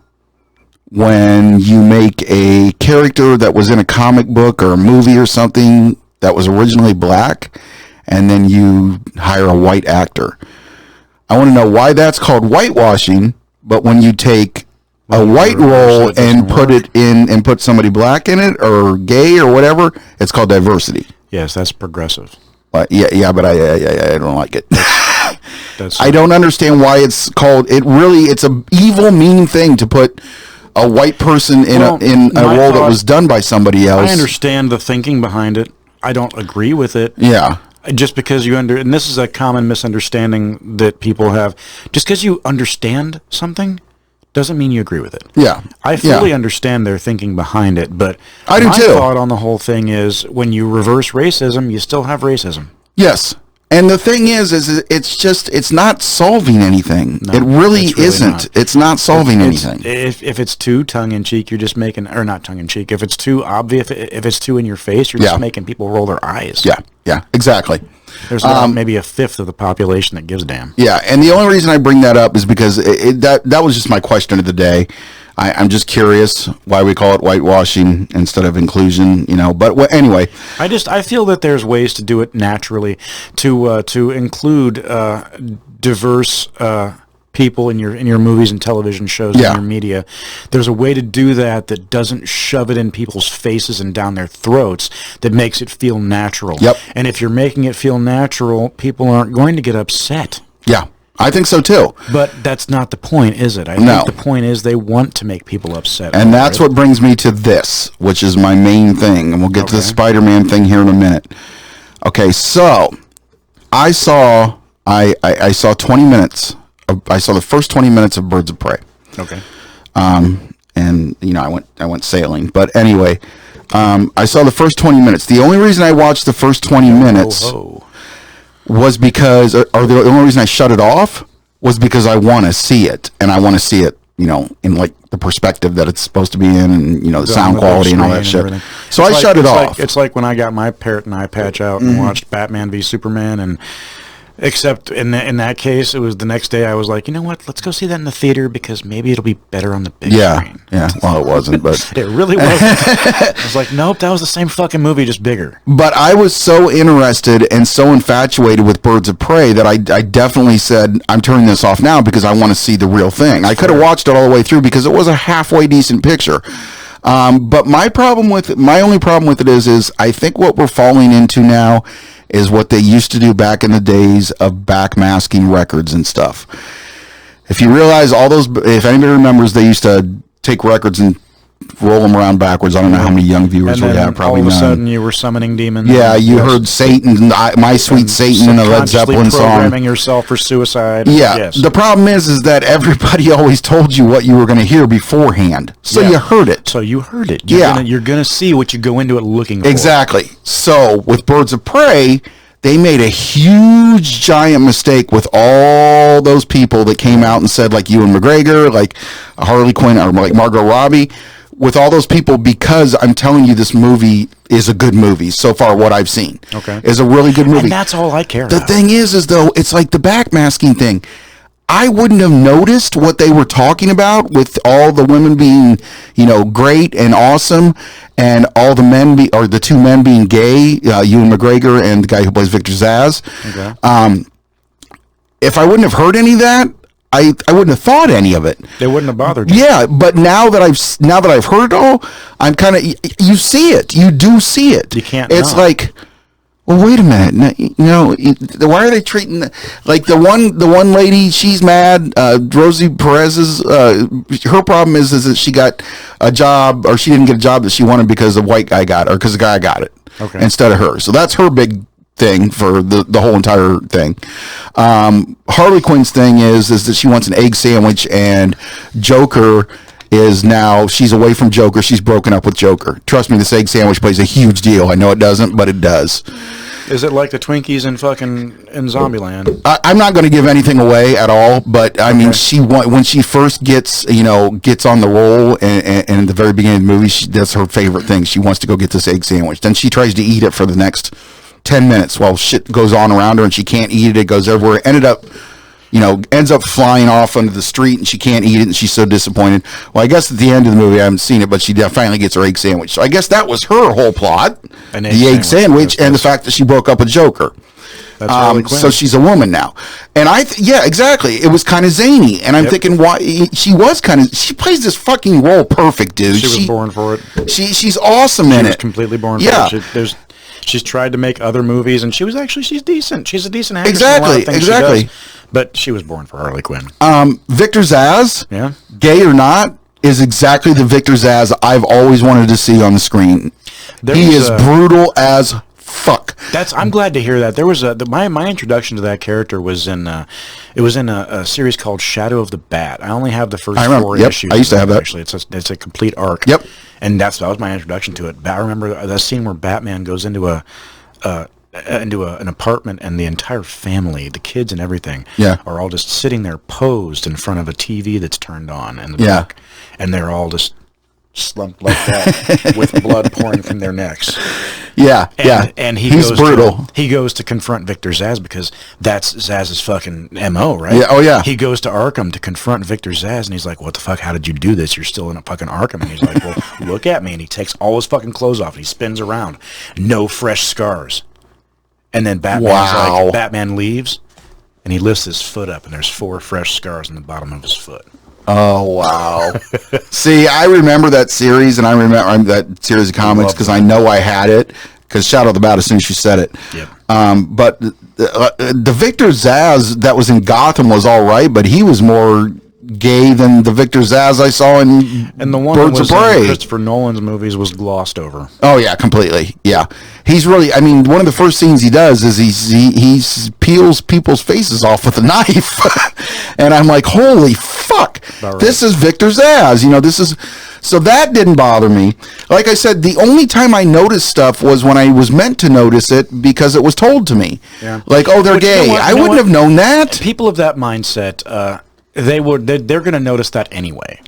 when you make a character that was in a comic book or a movie or something that was originally black, and then you hire a white actor. I want to know why that's called whitewashing, but when you take a white role and put it in and put somebody black in it or gay or whatever, it's called diversity. Yes, that's progressive. Yeah, but I don't like it. I don't understand why it's called. It's a evil, mean thing to put a white person in a role that was done by somebody else. I understand the thinking behind it. I don't agree with it. Yeah. Just because and this is a common misunderstanding that people have. Just because you understand something doesn't mean you agree with it. Yeah. I fully understand their thinking behind it, but I do my too. thought on the whole thing is when you reverse racism, you still have racism. Yes. And the thing is it's not solving anything. No, it really isn't. Not. It's not solving anything. If it's too tongue-in-cheek, you're just making, or not tongue-in-cheek, if it's too obvious, if it's too in your face, you're just making people roll their eyes. Yeah, exactly. There's about maybe a fifth of the population that gives a damn. Yeah, and the only reason I bring that up is because that was just my question of the day. I'm just curious why we call it whitewashing instead of inclusion, But anyway, I feel that there's ways to do it naturally, to include diverse people in your movies and television shows and your media. There's a way to do that doesn't shove it in people's faces and down their throats, that makes it feel natural. Yep. And if you're making it feel natural, people aren't going to get upset. Yeah. I think so too. But that's not the point, is it? I think the point is they want to make people upset. And that's what brings me to this, which is my main thing. And we'll get to the Spider-Man thing here in a minute. Okay, so I saw 20 minutes. I saw the first 20 minutes of Birds of Prey. Okay. And I went sailing. But anyway, I saw the first 20 minutes. The only reason I watched the first 20 minutes was because, the only reason I shut it off was because I want to see it, and I want to see it, in like the perspective that it's supposed to be in, and the sound quality and all that shit. So I shut it off. It's like when I got my parrot and eye patch out and watched Batman v Superman, and except in that case, it was the next day I was like, you know what? Let's go see that in the theater because maybe it'll be better on the big screen. Yeah. Well, it wasn't, but it really wasn't. I was like, nope, that was the same fucking movie, just bigger. But I was so interested and so infatuated with Birds of Prey that I definitely said, I'm turning this off now because I want to see the real thing. I could have watched it all the way through because it was a halfway decent picture. But my only problem with it is I think what we're falling into now is what they used to do back in the days of backmasking records and stuff. If you realize if anybody remembers, they used to take records and roll them around backwards. I don't know how many young viewers we have. Probably all of a sudden you were summoning demons. Yeah, you heard Satan, My Sweet Satan in a Led Zeppelin song. Programming yourself for suicide. Yeah. Yes. The problem is that everybody always told you what you were going to hear beforehand. So you heard it. You're going to see what you go into it looking for. Exactly. So with Birds of Prey, they made a huge, giant mistake with all those people that came out and said, like Ewan McGregor, like Harley Quinn, or like Margot Robbie, with all those people, because I'm telling you, this movie is a good movie so far. What I've seen is a really good movie. And that's all I care about. The thing is though, it's like the backmasking thing. I wouldn't have noticed what they were talking about with all the women being, great and awesome, and all the men the two men being gay, Ewan McGregor and the guy who plays Victor Zsasz. Okay. If I wouldn't have heard any of that, I wouldn't have thought any of it. They wouldn't have bothered you. Yeah, but now that I've heard it all, I'm kind of, you see it. You do see it. You can't. It's like, well, wait a minute. Why are they treating like the one lady? She's mad. Rosie Perez's her problem is that she got a job, or she didn't get a job that she wanted because the white guy got it, or because the guy got it instead of her. So that's her big thing for the whole entire thing. Harley Quinn's thing is that she wants an egg sandwich, and Joker is now, she's away from Joker. She's broken up with Joker. Trust me, this egg sandwich plays a huge deal. I know it doesn't, but it does. Is it like the Twinkies in Zombieland? I'm not going to give anything away at all, but I mean, when she first gets on the roll, and in the very beginning of the movie, that's her favorite thing. She wants to go get this egg sandwich. Then she tries to eat it for the next 10 minutes while shit goes on around her and she can't eat it. It goes everywhere. Ended up ends up flying off onto the street and she can't eat it and she's so disappointed. Well, I guess at the end of the movie, I haven't seen it, but she finally gets her egg sandwich. So I guess that was her whole plot, the egg sandwich and the fact that she broke up with Joker. That's so she's a woman now. And yeah, exactly. It was kind of zany. And I'm thinking, why she plays this fucking role perfect, dude. She was born for it. She's awesome in it. Completely born for it. She's tried to make other movies, and she's decent. She's a decent actress. Exactly. But she was born for Harley Quinn. Victor Zsasz, gay or not, is exactly the Victor Zsasz I've always wanted to see on the screen. He is brutal as fuck. I'm glad to hear that. There was my introduction to that character was in a series called Shadow of the Bat. I only have the first 4 issues. I used to have that. Actually, it's a complete arc. Yep. And that was my introduction to it. But I remember that scene where Batman goes into an apartment and the entire family, the kids and everything, are all just sitting there posed in front of a TV that's turned on in the dark, and they're all just slumped like that with blood pouring from their necks. And he's brutal. He goes to confront Victor Zsasz because that's Zsasz's fucking MO, right? Yeah. Oh yeah. He goes to Arkham to confront Victor Zsasz, and he's like, "What the fuck? How did you do this? You're still in a fucking Arkham." And he's like, "Well, look at me." And he takes all his fucking clothes off and he spins around, no fresh scars. And then Batman leaves, and he lifts his foot up, and there's 4 fresh scars on the bottom of his foot. Oh, wow. See, I remember that series, and I remember that series of comics because I know I had it, because Shadow of the Bat as soon as you said it. Yep. But the Victor Zsasz that was in Gotham was all right, but he was more gay than the Victor Zsasz I saw in the one Birds of Prey. Christopher Nolan's movies was glossed over. Oh yeah, completely. Yeah, he's really. I mean, one of the first things he does is he peels people's faces off with a knife, and I'm like, holy fuck, this is Victor Zsasz. This is. So that didn't bother me. Like I said, the only time I noticed stuff was when I was meant to notice it because it was told to me. Yeah. Like, oh, they're gay. I wouldn't have known that. People of that mindset. They're going to notice that anyway.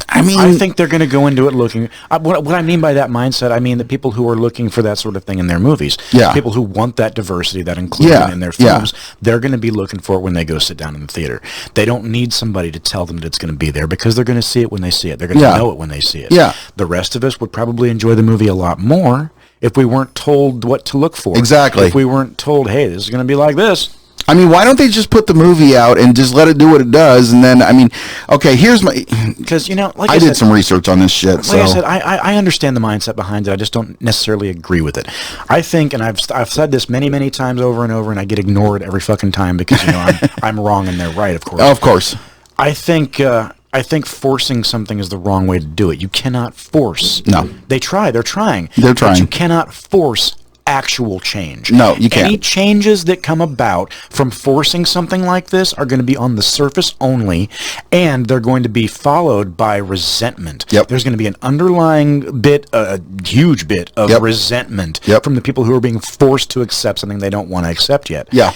I think they're going to go into it looking. What I mean by that mindset, I mean the people who are looking for that sort of thing in their movies. Yeah. People who want that diversity, that inclusion in their films, they're going to be looking for it when they go sit down in the theater. They don't need somebody to tell them that it's going to be there because they're going to see it when they see it. They're going to know it when they see it. Yeah. The rest of us would probably enjoy the movie a lot more if we weren't told what to look for. Exactly. If we weren't told, hey, this is going to be like this. I mean, why don't they just put the movie out and just let it do what it does? And then, I mean, okay, here's my... Because, like I did some research on this shit, Like I said, I understand the mindset behind it. I just don't necessarily agree with it. I think, and I've said this many, many times over and over, and I get ignored every fucking time because, I'm wrong and they're right, of course. Of course. I think forcing something is the wrong way to do it. You cannot force... No. They're trying. They're trying. But you cannot force actual change. No, you can't. Any changes that come about from forcing something like this are going to be on the surface only, and they're going to be followed by resentment. Yep. There's going to be an underlying a huge bit of resentment from the people who are being forced to accept something they don't want to accept yet. Yeah.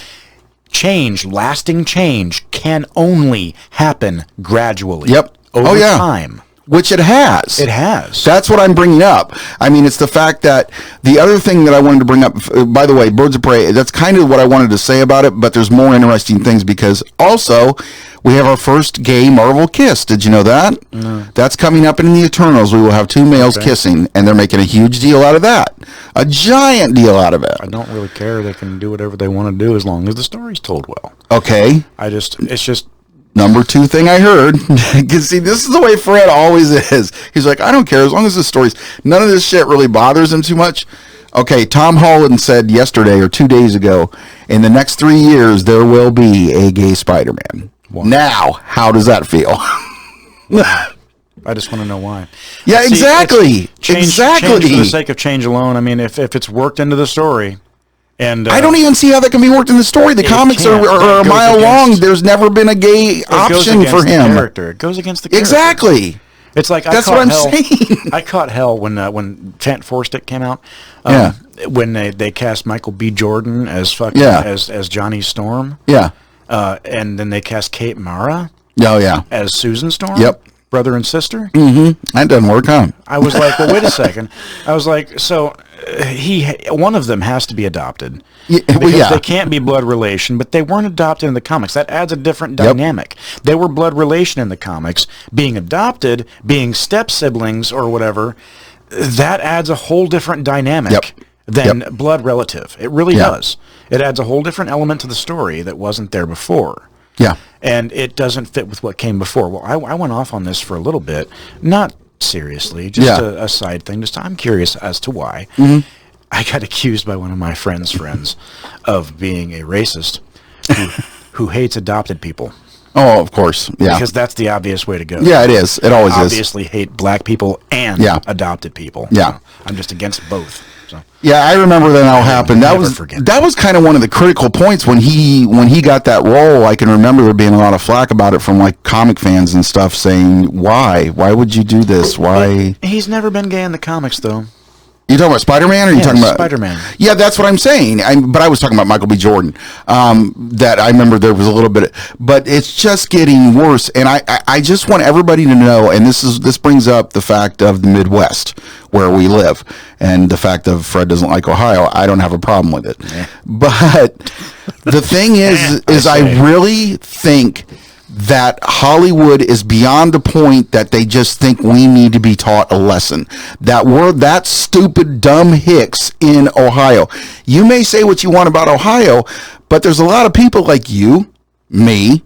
Change, lasting change, can only happen gradually. Yep. Over time. Which it has. It has. That's what I'm bringing up. I mean, it's the fact that the other thing that I wanted to bring up, by the way, Birds of Prey, that's kind of what I wanted to say about it, but there's more interesting things because also we have our first gay Marvel kiss. Did you know that? No. That's coming up in the Eternals. We will have 2 males kissing, and they're making a huge deal out of that. A giant deal out of it. I don't really care. They can do whatever they want to do as long as the story's told well. Okay. It's just... Number 2 thing I heard, because see, this is the way Fred always is. He's like, I don't care as long as the story's. None of this shit really bothers him too much. Okay, Tom Holland said yesterday or 2 days ago, in the next 3 years there will be a gay Spider-Man. Wow. Now, how does that feel? I just want to know why. Yeah, exactly. Change for the sake of change alone. I mean, if it's worked into the story. And I don't even see how that can be worked in the story. The comics are a mile long. There's never been a gay option for him. It goes against the character. Exactly. It's like that's what I'm saying. I caught hell when Fantastic came out. When they cast Michael B. Jordan as as Johnny Storm. Yeah. And then they cast Kate Mara. Oh yeah. As Susan Storm. Yep. brother and sister. That doesn't work, huh? I was like, well, wait a second. I was like, so one of them has to be adopted. Because they can't be blood relation, but they weren't adopted in the comics. That adds a different dynamic. They were blood relation in the comics. Being adopted, being step siblings or whatever, that adds a whole different dynamic than blood relative. It really does. It adds a whole different element to the story that wasn't there before. Yeah. And it doesn't fit with what came before. Well, I went off on this for a little bit, not seriously, just a side thing. Just I'm curious as to why. I got accused by one of my friends' friends of being a racist who hates adopted people. Oh, of course. Yeah. Because that's the obvious way to go. Yeah, it is. It always is. Obviously hate black people and adopted people. Yeah. So I'm just against both. So. Yeah, I remember that all happened. That was kind of one of the critical points when he got that role. I can remember there being a lot of flack about it from like comic fans and stuff saying, "Why would you do this? Why?" He's never been gay in the comics, though. You talking about Spider-Man, or you talking about Spider-Man? Yeah, that's what I'm saying. But I was talking about Michael B. Jordan. That I remember there was a little bit, but it's just getting worse. And I just want everybody to know. And this brings up the fact of the Midwest where we live, and the fact of Fred doesn't like Ohio. I don't have a problem with it. But the thing is I really think that Hollywood is beyond the point that they just think we need to be taught a lesson. That we're that stupid, dumb hicks in Ohio. You may say what you want about Ohio, but there's a lot of people like you, me,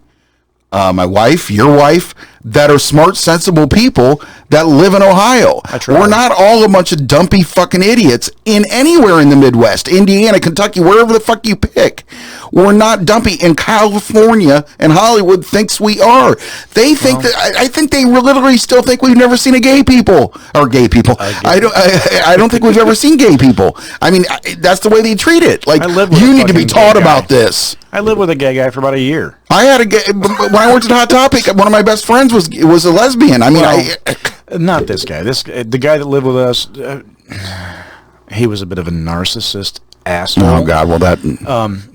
my wife, your wife, that are smart, sensible people that live in Ohio. We're not all a bunch of dumpy fucking idiots in anywhere in the Midwest, Indiana, Kentucky, wherever the fuck you pick. We're not dumpy. In California and Hollywood thinks we are. They think I think they literally still think we've never seen gay people. I don't think we've ever seen gay people. I mean, that's the way they treat it. Like, you need to be taught about this. I lived with a gay guy for about a year. I had a gay, when I worked at Hot Topic, one of my best friends was a lesbian. I mean, not this guy. The guy that lived with us, he was a bit of a narcissist asshole. Oh God! Well, that.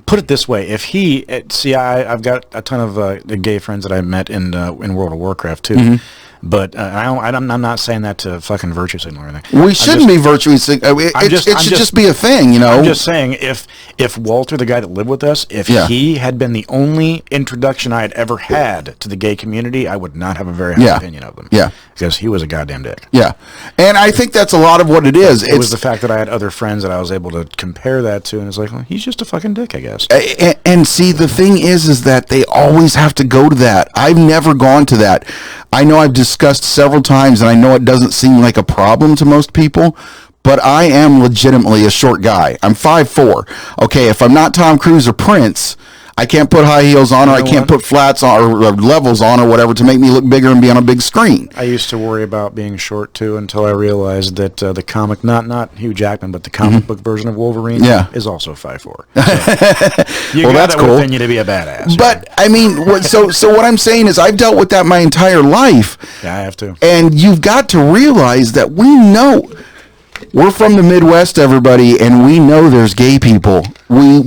Put it this way: if he I've got a ton of gay friends that I met in World of Warcraft too. But I'm not saying that to fucking virtue signal or anything. We shouldn't be virtue signaling. It should just be a thing, you know. I'm just saying, if Walter, the guy that lived with us, if he had been the only introduction I had ever had to the gay community, I would not have a very high opinion of him. Yeah. Because he was a goddamn dick. Yeah. And I think that's a lot of what it is. It was the fact that I had other friends that I was able to compare that to, and it's like, well, he's just a fucking dick, I guess. And see, the thing is that they always have to go to that. I've never gone to that. I know I've discussed several times, and I know it doesn't seem like a problem to most people, but I am legitimately a short guy. I'm 5'4". Okay, if I'm not Tom Cruise or Prince, I can't put high heels on, or I can't put flats on, or levels on, or whatever to make me look bigger and be on a big screen. I used to worry about being short too until I realized that the comic, not Hugh Jackman, but the comic book version of Wolverine, is also 5'4". So you got that within you to be a badass. But I mean, so what I'm saying is, I've dealt with that my entire life. Yeah, I have to. And you've got to realize that we know. We're from the Midwest, everybody, and we know there's gay people. We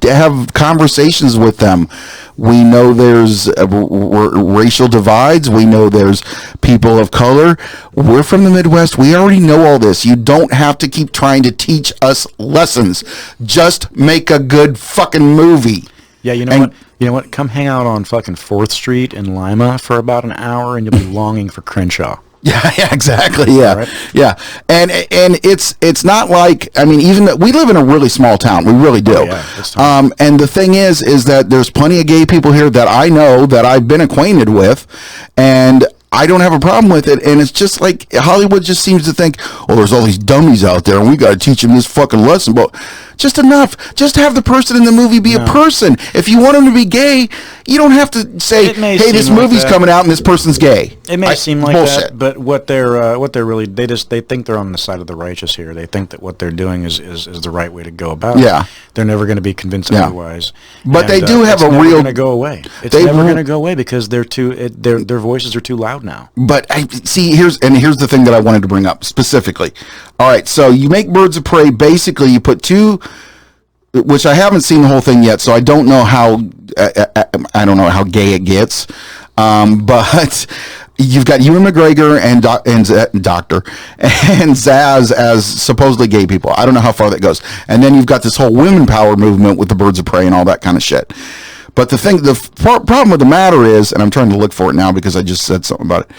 have conversations with them. We know there's racial divides. We know there's people of color. We're from the Midwest. We already know all this. You don't have to keep trying to teach us lessons. Just make a good fucking movie. Yeah, you know what? Come hang out on fucking 4th Street in Lima for about an hour, and you'll be longing for Crenshaw. Yeah, exactly. Yeah, right? Yeah, and it's not like, I mean, even we live in a really small town. We really do. And the thing is that there's plenty of gay people here that I know, that I've been acquainted with, and I don't have a problem with it. And it's just like Hollywood just seems to think, oh, there's all these dummies out there, and we got to teach them this fucking lesson. But just enough. Just have the person in the movie be a person. If you want them to be gay, you don't have to say, hey, this movie's coming out and this person's gay. It may seem like that, but what they're really, they think they're on the side of the righteous here. They think that what they're doing is the right way to go about it. They're never going to be convinced otherwise. But they do have a real. It's never going to go away. It's never going to go away because their voices are too loud now. But here's the thing that I wanted to bring up specifically. All right, so you make Birds of Prey. Basically, you put two, which I haven't seen the whole thing yet, so I don't know how gay it gets. But you've got Ewan McGregor and Doctor and Zaz as supposedly gay people. I don't know how far that goes. And then you've got this whole women power movement with the Birds of Prey and all that kind of shit. But the problem with the matter is, and I'm trying to look for it now because I just said something about it.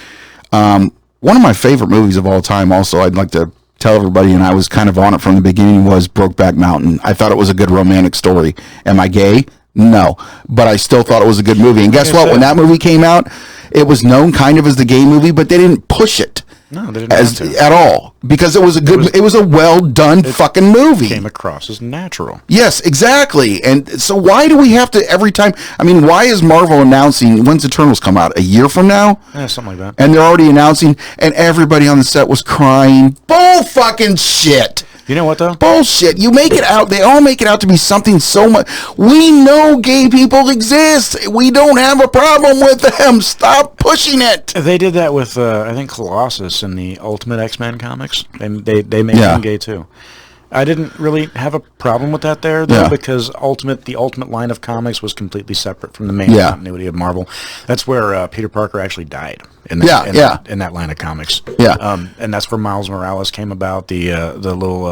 One of my favorite movies of all time, also, I'd like to tell everybody, and I was kind of on it from the beginning, was Brokeback Mountain. I thought it was a good romantic story. Am I gay? No. But I still thought it was a good movie. And guess what? When that movie came out, it was known kind of as the gay movie, but they didn't push it. No, they didn't have to. At all, because it was a well done fucking movie. Came across as natural. Yes, exactly. And so why do we have to every time? I mean, why is Marvel announcing when's Eternals come out? A year from now? Yeah, something like that. And they're already announcing, and everybody on the set was crying. Bull fucking shit. You know what though? Bullshit. You make it out. They all make it out to be something so much. We know gay people exist. We don't have a problem with them. Stop pushing it. They did that with I think Colossus in the Ultimate X-Men comics. They made him gay too. I didn't really have a problem with that there though, because the Ultimate line of comics was completely separate from the main continuity of Marvel. That's where Peter Parker actually died in that line of comics. Yeah. And that's where Miles Morales came about, the little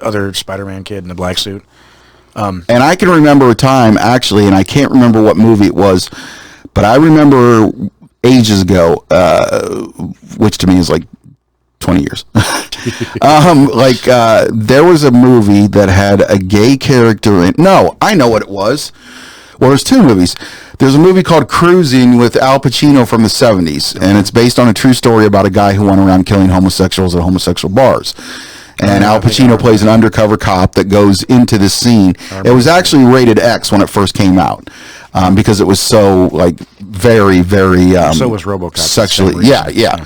other Spider-Man kid in the black suit. And I can remember a time actually, and I can't remember what movie it was, but I remember ages ago, which to me is like 20 years. There was a movie that had a gay character in. No, I know what it was. Well, there's two movies. There's a movie called Cruising with Al Pacino from the 70s, and it's based on a true story about a guy who went around killing homosexuals at homosexual bars. And Al Pacino plays an undercover cop that goes into this scene. It was actually rated X when it first came out. Because it was so, like, very, very... so was RoboCop. Sexually, yeah.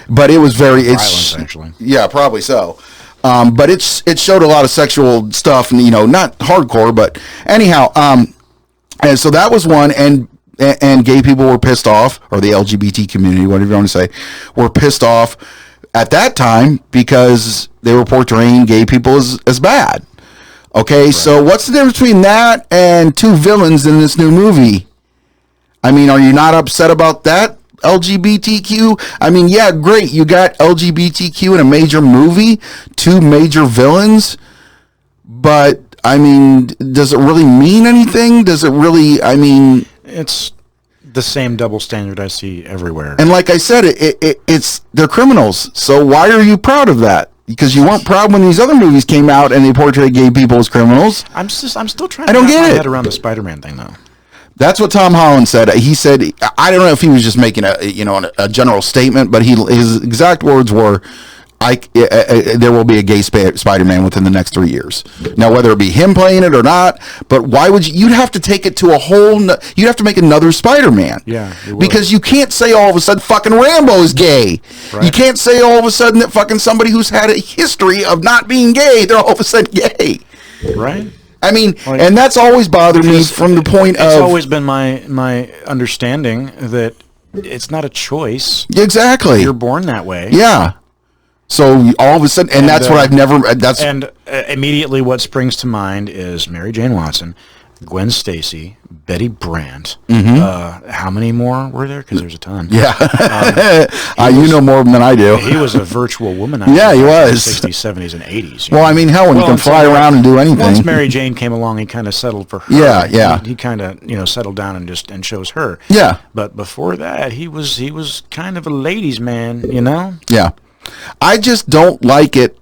But it was very... Violence, actually. Yeah, probably so. But it showed a lot of sexual stuff, and, not hardcore, but anyhow... and so that was one, and gay people were pissed off, or the LGBT community, whatever you want to say, were pissed off at that time because they were portraying gay people as bad. Okay, right. So what's the difference between that and two villains in this new movie? I mean, are you not upset about that? LGBTQ? I mean, yeah, great. You got LGBTQ in a major movie, two major villains, but, I mean, does it really mean anything? Does it really, I mean... It's the same double standard I see everywhere. And like I said, they're criminals, so why are you proud of that? Because you weren't proud when these other movies came out and they portrayed gay people as criminals. I'm still trying to get my head around the Spider-Man thing, though. That's what Tom Holland said. He said, I don't know if he was just making a general statement, but his exact words were, there will be a gay Spider-Man within the next 3 years. Now, whether it be him playing it or not, but why would you'd have to take it to you'd have to make another Spider-Man. Yeah. Because you can't say all of a sudden fucking Rambo is gay. Right. You can't say all of a sudden that fucking somebody who's had a history of not being gay, they're all of a sudden gay. Right. I mean, and that's always bothered me from the point of... It's always been my understanding that it's not a choice. Exactly. You're born that way. Yeah. So all of a sudden, and that's what I've never... immediately what springs to mind is Mary Jane Watson, Gwen Stacy, Betty Brant. Mm-hmm. How many more were there? Because there's a ton. Yeah. You know more than I do. He was a virtual woman. Yeah, he was. In the 60s, 70s, and 80s. Well, I mean, hell, when you can fly around and do anything. Once Mary Jane came along, he kind of settled for her. Yeah. He kind of, settled down and chose her. Yeah. But before that, he was kind of a ladies' man, Yeah. I just don't like it.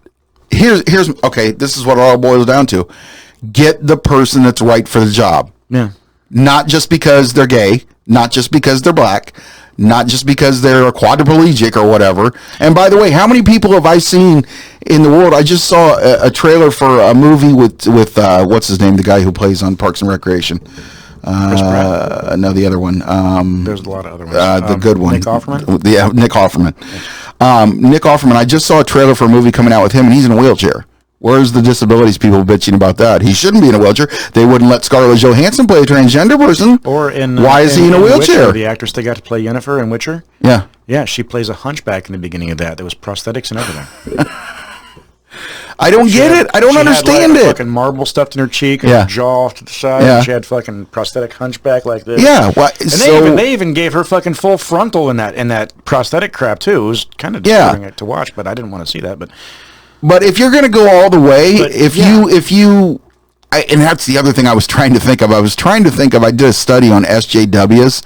Here's okay, this is what it all boils down to. Get the person that's right for the job. Yeah. Not just because they're gay, not just because they're black, not just because they're a quadriplegic or whatever. And by the way, how many people have I seen in the world? I just saw a trailer for a movie with what's his name, the guy who plays on Parks and Recreation. Chris Pratt? No, the other one. There's a lot of other ones. The good one. Nick Offerman? Yeah, Nick Offerman. Nick Offerman, I just saw a trailer for a movie coming out with him, and he's in a wheelchair. Where's the disabilities people bitching about that? He shouldn't be in a wheelchair. They wouldn't let Scarlett Johansson play a transgender person. Or why is he in a wheelchair? Witcher, the actress they got to play Yennefer in Witcher. Yeah. Yeah, she plays a hunchback in the beginning of that. There was prosthetics and everything. I don't get it. I don't understand it. it. Fucking marble stuffed in her cheek, and her jaw off to the side. Yeah. And she had fucking prosthetic hunchback like this. Yeah. Well, and they even gave her fucking full frontal in that prosthetic crap too. It was kind of disturbing to watch, but I didn't want to see that. But if you're gonna go all the way, and that's the other thing I was trying to think of. I did a study on SJWs.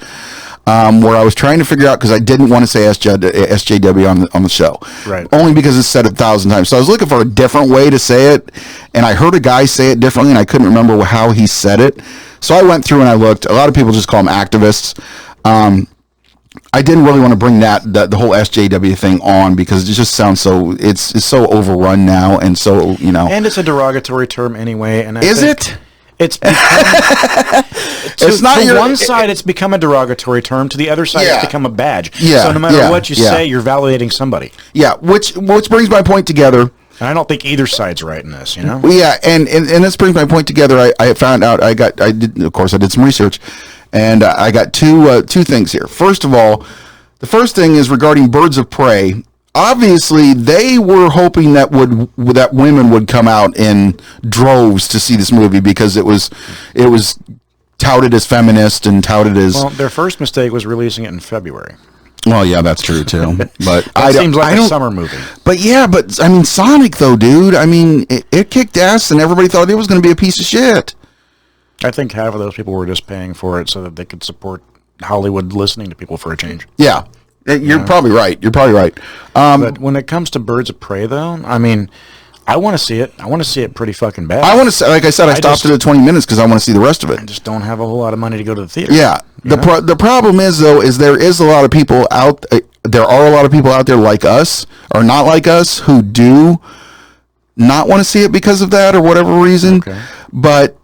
Where I was trying to figure out, because I didn't want to say SJW on the show, right? Only because it's said 1,000 times. So I was looking for a different way to say it, and I heard a guy say it differently, and I couldn't remember how he said it. So I went through and I looked. A lot of people just call them activists. I didn't really want to bring the whole SJW thing on because it just sounds so it's so overrun now, and so and it's a derogatory term anyway. And is it? It's become, to one side, it's become a derogatory term. To the other side, it's become a badge. Yeah, so no matter what you say, you're validating somebody. Yeah, which brings my point together. And I don't think either side's right in this, Yeah, and this brings my point together. I found out I did some research, and I got two things here. First of all, the first thing is regarding Birds of Prey. Obviously, they were hoping that women would come out in droves to see this movie because it was touted as feminist and touted as. Well, their first mistake was releasing it in February. Well, yeah, that's true too. But it seems like a summer movie. But yeah, I mean, Sonic though, dude. I mean, it kicked ass, and everybody thought it was going to be a piece of shit. I think half of those people were just paying for it so that they could support Hollywood listening to people for a change. Yeah. You're probably right. But when it comes to Birds of Prey, though, I mean, I want to see it. I want to see it pretty fucking bad. I want to see, like I said, I stopped it at 20 minutes because I want to see the rest of it. I just don't have a whole lot of money to go to the theater. Yeah. The problem is, though, there is a lot of people out. There are a lot of people out there like us or not like us who do not want to see it because of that or whatever reason. Okay. But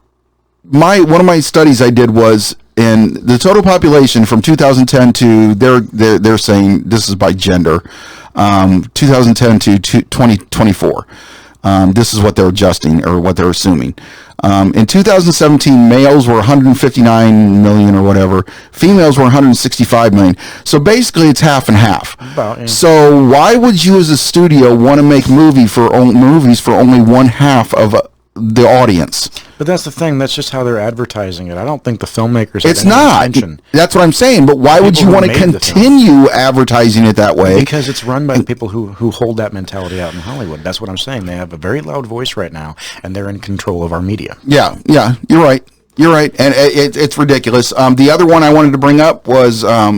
one of my studies I did was. In the total population from 2010 to they're saying this is by gender, 2010 to 2024. This is what they're adjusting or what they're assuming. In 2017, males were 159 million or whatever. Females were 165 million. So basically, it's half and half. So why would you, as a studio, want to make movies for only one half of the audience? But that's the thing. That's just how they're advertising it. I don't think the filmmakers. It's not. Intention. That's what I'm saying. But why would you want to continue advertising it that way? Because it's run by people who hold that mentality out in Hollywood. That's what I'm saying. They have a very loud voice right now, and they're in control of our media. Yeah. You're right. And it's ridiculous. The other one I wanted to bring up was. I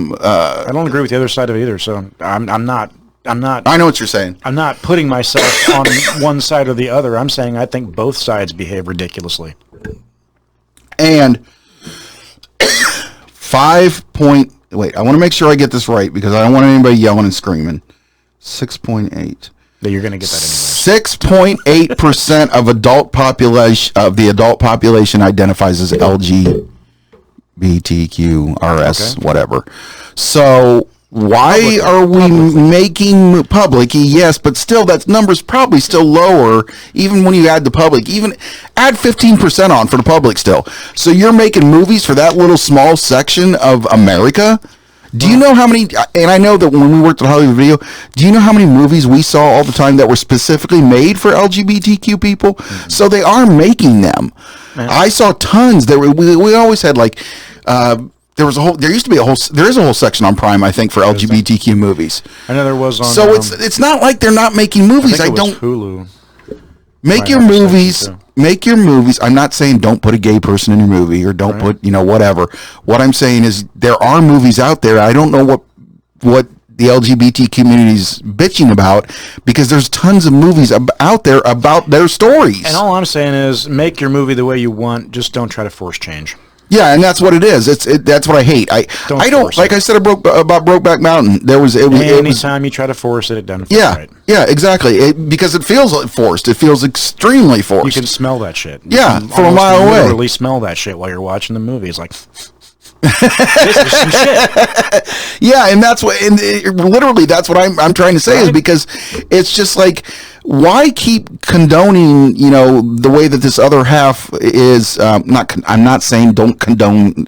don't agree with the other side of it either. So I'm not. I know what you're saying. I'm not putting myself on one side or the other. I'm saying I think both sides behave ridiculously. And wait, I want to make sure I get this right because I don't want anybody yelling and screaming. 6.8. You're going to get that anyway. 6.8% of the adult population identifies as LGBTQ, whatever. So. Why are we making public? Yes, but still, that number's probably still lower, even when you add the public. Even add 15% on for the public still. So you're making movies for that little small section of America? Do you know how many, and I know that when we worked at Hollywood Video, do you know how many movies we saw all the time that were specifically made for LGBTQ people? Mm-hmm. So they are making them. Man. I saw tons. We always had like, there is a whole section on Prime, I think, for LGBTQ movies. I know there was on. So it's not like they're not making movies. I don't. Hulu. Make your movies. Make your movies. I'm not saying don't put a gay person in your movie or don't put whatever. What I'm saying is there are movies out there. I don't know what the LGBT community is bitching about because there's tons of movies out there about their stories. And all I'm saying is make your movie the way you want. Just don't try to force change. Yeah, and that's what it is. That's what I hate. I don't like. I said about Brokeback Mountain. Anytime you try to force it doesn't feel right. Yeah, exactly. Because it feels forced. It feels extremely forced. You can smell that shit. From a mile away. Literally smell that shit while you're watching the movie. It's like this is some shit. Yeah, and that's what. And literally, that's what I'm trying to say is because it's just like. why keep condoning, the way that this other half is I'm not saying don't condone.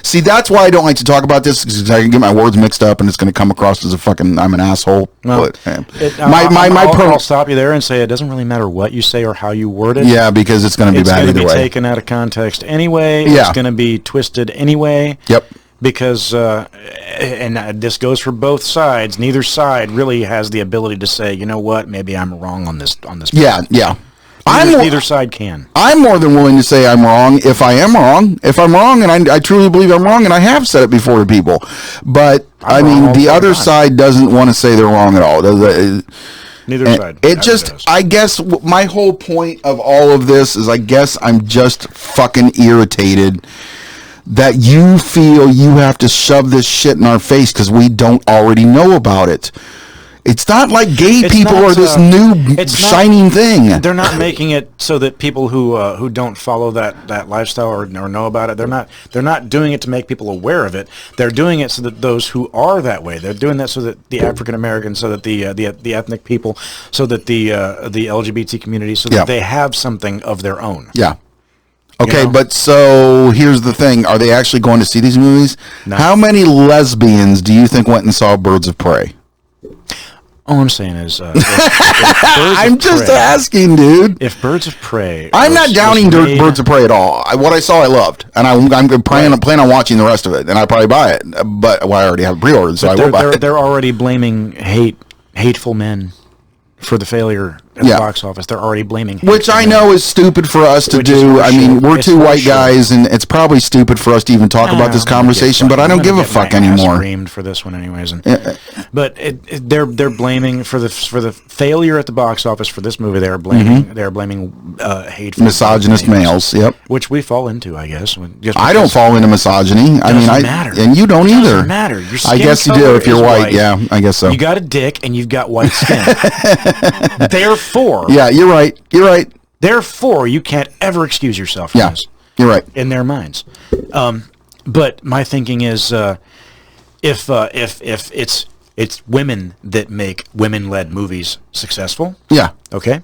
See, that's why I don't like to talk about this, because I can get my words mixed up and it's going to come across as I'm an asshole. Well, but I'll stop you there and say it doesn't really matter what you say or how you word it. Yeah, because it's going to be bad either way. It's going to be taken out of context anyway. Yeah. It's going to be twisted anyway. Yep. Because, and this goes for both sides. Neither side really has the ability to say, you know what, maybe I'm wrong on this. Yeah, yeah. Neither side can. I'm more than willing to say I'm wrong if I am wrong. If I'm wrong, and I truly believe I'm wrong, and I have said it before to people. But, the other side doesn't want to say they're wrong at all. Neither side. It just, I guess, my whole point of all of this is I guess I'm just fucking irritated that you feel you have to shove this shit in our face because we don't already know about it. It's not like gay people are this new shining thing. They're not making it so that people who don't follow that lifestyle or know about it, they're not doing it to make people aware of it. They're doing it so that those who are that way, they're doing that so that the African Americans, so that the ethnic people, so that the LGBT community, so that they have something of their own. Yeah. Okay, but so here's the thing. Are they actually going to see these movies? No. How many lesbians do you think went and saw Birds of Prey? All I'm saying is... I'm just asking, dude. If Birds of Prey... I'm not downing Birds of Prey at all. What I saw, I loved. And I'm planning on watching the rest of it. And I'd probably buy it. But I already have pre-ordered, so I will buy it. They're already blaming hateful men for the failure at the box office. They're already blaming, which I know is stupid for us to do. I mean, we're two white guys, and it's probably stupid for us to even talk about this conversation. But I don't give a fuck anymore. Screamed for this one, anyways. But they're blaming for the failure at the box office for this movie. They're blaming hateful, misogynist males. Yep. Which we fall into, I guess. I don't fall into misogyny. I mean, and you don't either. Doesn't matter. Your skin I guess you do if you're white. Yeah, I guess so. You got a dick and you've got white skin. Therefore, yeah, you're right. You're right. Therefore, you can't ever excuse yourself from this. You're right. In their minds. But my thinking is, if it's women that make women-led movies successful, okay,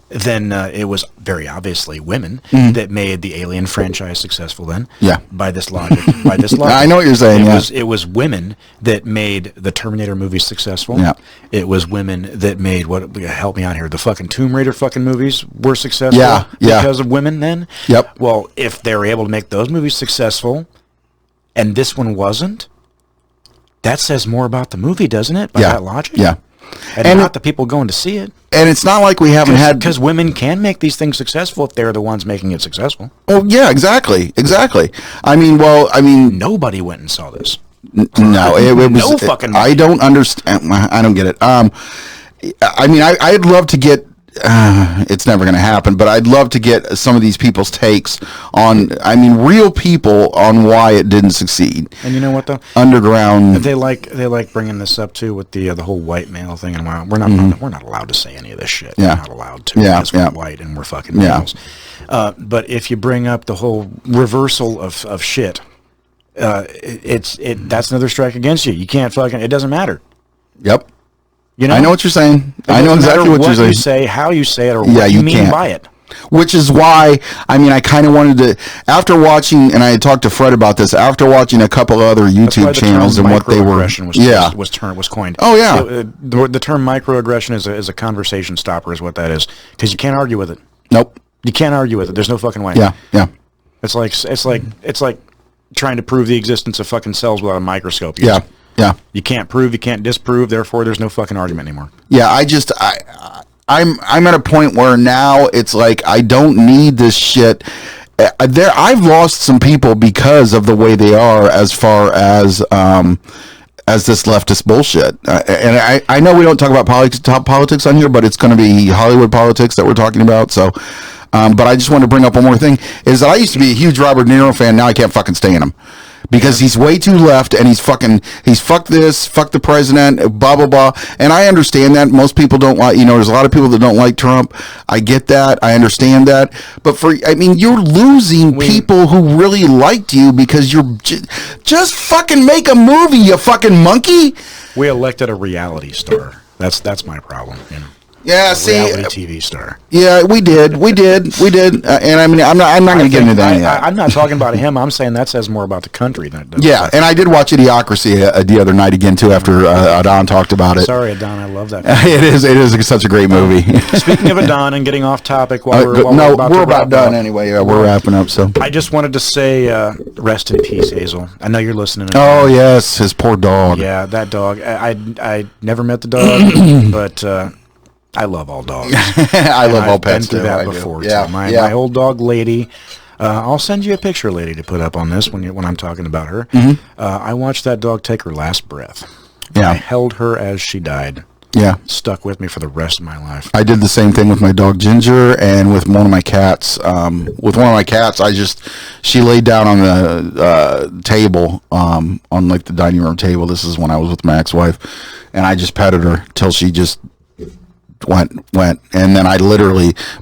then it was very obviously women that made the Alien franchise successful. Then, by this logic, I know what you're saying. It was women that made the Terminator movies successful. Yeah, it was women that made help me out here. The fucking Tomb Raider fucking movies were successful. Because of women. Then, well, if they were able to make those movies successful, and this one wasn't, that says more about the movie, doesn't it? By that logic. Yeah. And not the people going to see it. And it's not like we haven't had... Because women can make these things successful if they're the ones making it successful. Oh, yeah, exactly. I mean... Nobody went and saw this. No, it was... No fucking movie. I don't understand. I don't get it. I mean, I'd love to get... it's never going to happen, but I'd love to get some of these people's takes on, real people on why it didn't succeed. And you know what though? Underground. They like bringing this up too with the whole white male thing, and we're not allowed to say any of this shit. Yeah. We're not allowed to because we're white and we're fucking males. But if you bring up the whole reversal of shit, that's another strike against you. You can't it doesn't matter. Yep. You know? I know what you're saying. I know exactly what you're saying. You say, how you say it, or what you mean by it. Which is why, I kind of wanted to, after watching, and I had talked to Fred about this, after watching a couple other YouTube channels and what they were, was coined. Oh yeah, the term microaggression is a conversation stopper, is what that is, because you can't argue with it. Nope, you can't argue with it. There's no fucking way. Yeah. It's like trying to prove the existence of fucking cells without a microscope. Yeah. You can't prove, you can't disprove, therefore there's no fucking argument anymore. Yeah, I'm at a point where now it's like I don't need this shit. I've lost some people because of the way they are as far as this leftist bullshit. And I know we don't talk about politics on here, but it's going to be Hollywood politics that we're talking about. So, but I just want to bring up one more thing, is that I used to be a huge Robert De Niro fan. Now I can't fucking stand him. Because he's way too left, and he's fuck this, fuck the president, blah, blah, blah. And I understand that. Most people don't like, there's a lot of people that don't like Trump. I get that. I understand that. But you're losing people who really liked you because you're just fucking make a movie, you fucking monkey. We elected a reality star. That's my problem. You know. Yeah, see, reality TV star. Yeah, we did, and I mean, I'm not going to get into that. I'm not talking about him. I'm saying that says more about the country. Yeah, and I did watch Idiocracy the other night again too after Adon talked about it. Sorry, Adon, I love that. It is such a great movie. Speaking of Adon and getting off topic, we're about done anyway. We're wrapping up. So I just wanted to say, rest in peace, Hazel. I know you're listening. Oh yes, his poor dog. Yeah, that dog. I never met the dog, but. I love all dogs. I love all pets too. I've been through that before. Yeah, my old dog, Lady. I'll send you a picture, Lady, to put up on this when I'm talking about her. Mm-hmm. I watched that dog take her last breath. Yeah, I held her as she died. Yeah, stuck with me for the rest of my life. I did the same thing with my dog Ginger and with one of my cats. With one of my cats, she laid down on the table, on like the dining room table. This is when I was with my ex-wife, and I just petted her till she just went, and then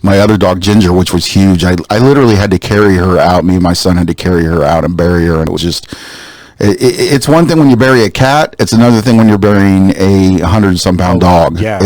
my other dog Ginger, which was huge, I literally had to carry her out. Me and my son had to carry her out and bury her, and it was just it's one thing when you bury a cat, it's another thing when you're burying a 100-some-pound dog. Yeah,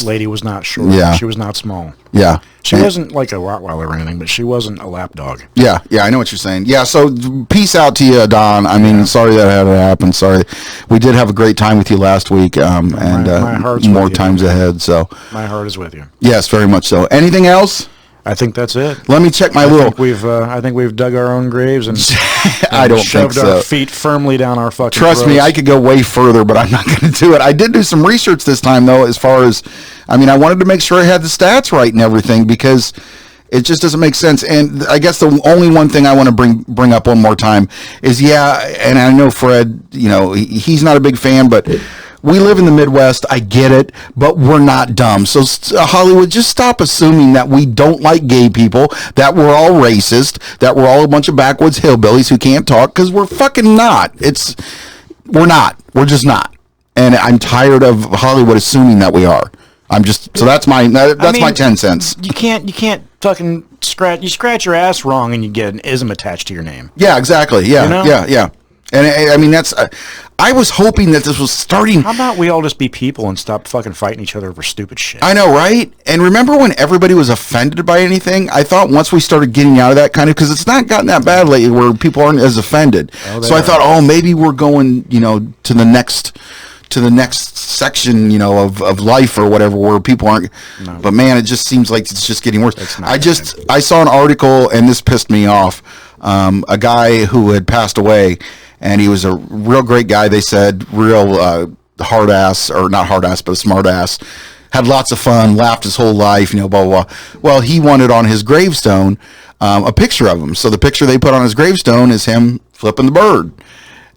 Lady was not short. Yeah, she was not small. Yeah, she wasn't like a Rottweiler or anything, but she wasn't a lap dog. Yeah, I know what you're saying. Yeah, so peace out to you, Don. I mean, sorry that had to happen. Sorry, we did have a great time with you last week, and my heart's more with you. Times ahead. So my heart is with you. Yes, very much so. Anything else? I think that's it. Let me check my little. I think we've dug our own graves and I don't think so. Shoved our feet firmly down our fucking. Trust me, I could go way further, but I'm not going to do it. I did do some research this time, though. As far as, I wanted to make sure I had the stats right and everything because it just doesn't make sense. And I guess the only one thing I want to bring up one more time is and I know Fred, he's not a big fan, but. We live in the Midwest. I get it, but we're not dumb. So Hollywood, just stop assuming that we don't like gay people, that we're all racist, that we're all a bunch of backwoods hillbillies who can't talk, because we're fucking not. We're not. We're just not. And I'm tired of Hollywood assuming that we are. So that's my my 10 cents. You can't fucking scratch your ass wrong and you get an ism attached to your name. Yeah, exactly. Yeah, yeah. And that's. I was hoping that this was starting. How about we all just be people and stop fucking fighting each other over stupid shit? I know, right? And remember when everybody was offended by anything? I thought once we started getting out of that kind of, because it's not gotten that bad lately where people aren't as offended. So I thought, maybe we're going, to the next section, of life or whatever, where people aren't. No. But man, it just seems like it's just getting worse. I saw an article, and this pissed me off. A guy who had passed away. And he was a real great guy. They said real hard ass, or not hard ass, but a smart ass. Had lots of fun, laughed his whole life, blah, blah, blah. Well, he wanted on his gravestone a picture of him. So the picture they put on his gravestone is him flipping the bird.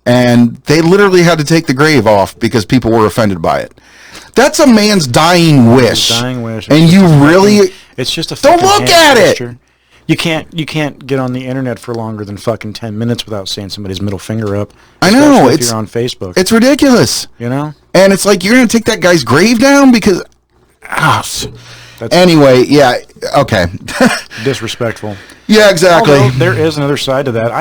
And they literally had to take the grave off because people were offended by it. That's a man's dying wish. And you really... It's just a don't look at it! You can't get on the internet for longer than fucking 10 minutes without seeing somebody's middle finger up. I know. If you're on Facebook. It's ridiculous. And it's like, you're going to take that guy's grave down because... Anyway, yeah, okay. Disrespectful. Yeah, exactly. Although there is another side to that.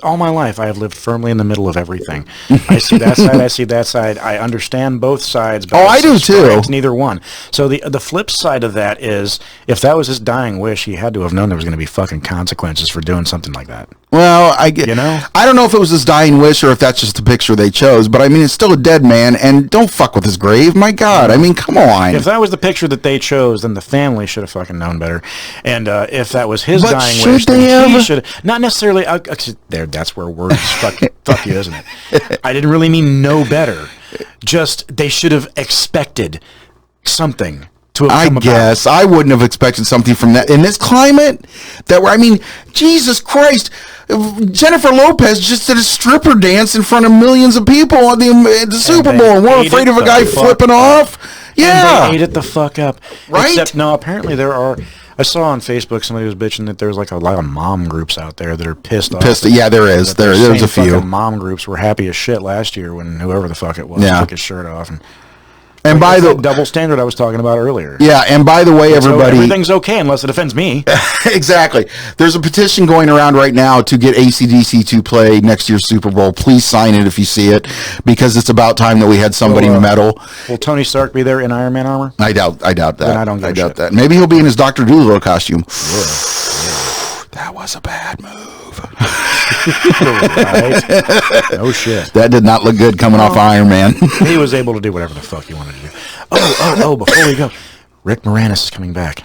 All my life, I have lived firmly in the middle of everything. I see that side, I see that side. I understand both sides. But I do too. Neither one. So the flip side of that is, if that was his dying wish, he had to have known there was going to be fucking consequences for doing something like that. Well, I get. I don't know if it was his dying wish or if that's just the picture they chose. But it's still a dead man, and don't fuck with his grave. My God, come on. If that was the picture that they chose, then the family should have fucking known better. And if that was his dying wish, then he should not necessarily. That's where words fuck you, isn't it? I didn't really mean no better. Just they should have expected something to have come about. I wouldn't have expected something from that in this climate. Jesus Christ. Jennifer Lopez just did a stripper dance in front of millions of people at the Super Bowl, and we're afraid of a guy flipping off. Yeah. And they ate it the fuck up. Right? Except, no, apparently there are... I saw on Facebook somebody was bitching that there's like a lot of mom groups out there that are pissed off. Yeah, there is. There's a few. Mom groups were happy as shit last year when whoever the fuck it was took his shirt off. And And Like, by that's the that double standard I was talking about earlier. yeah, and by the way, So everybody, everything's okay unless it offends me. exactly. There's a petition going around right now to get AC/DC to play next year's Super Bowl. Please sign it if you see it, because it's about time that we had somebody meddle. Will Tony Stark be there in Iron Man armor? I doubt that. Then I don't give a doubt shit. that. Maybe he'll be in his Dr. Dolittle costume. Yeah. That was a bad move. Right? No shit. That did not look good coming off Iron Man. He was able to do whatever the fuck he wanted to do. Oh, before we go, Rick Moranis is coming back.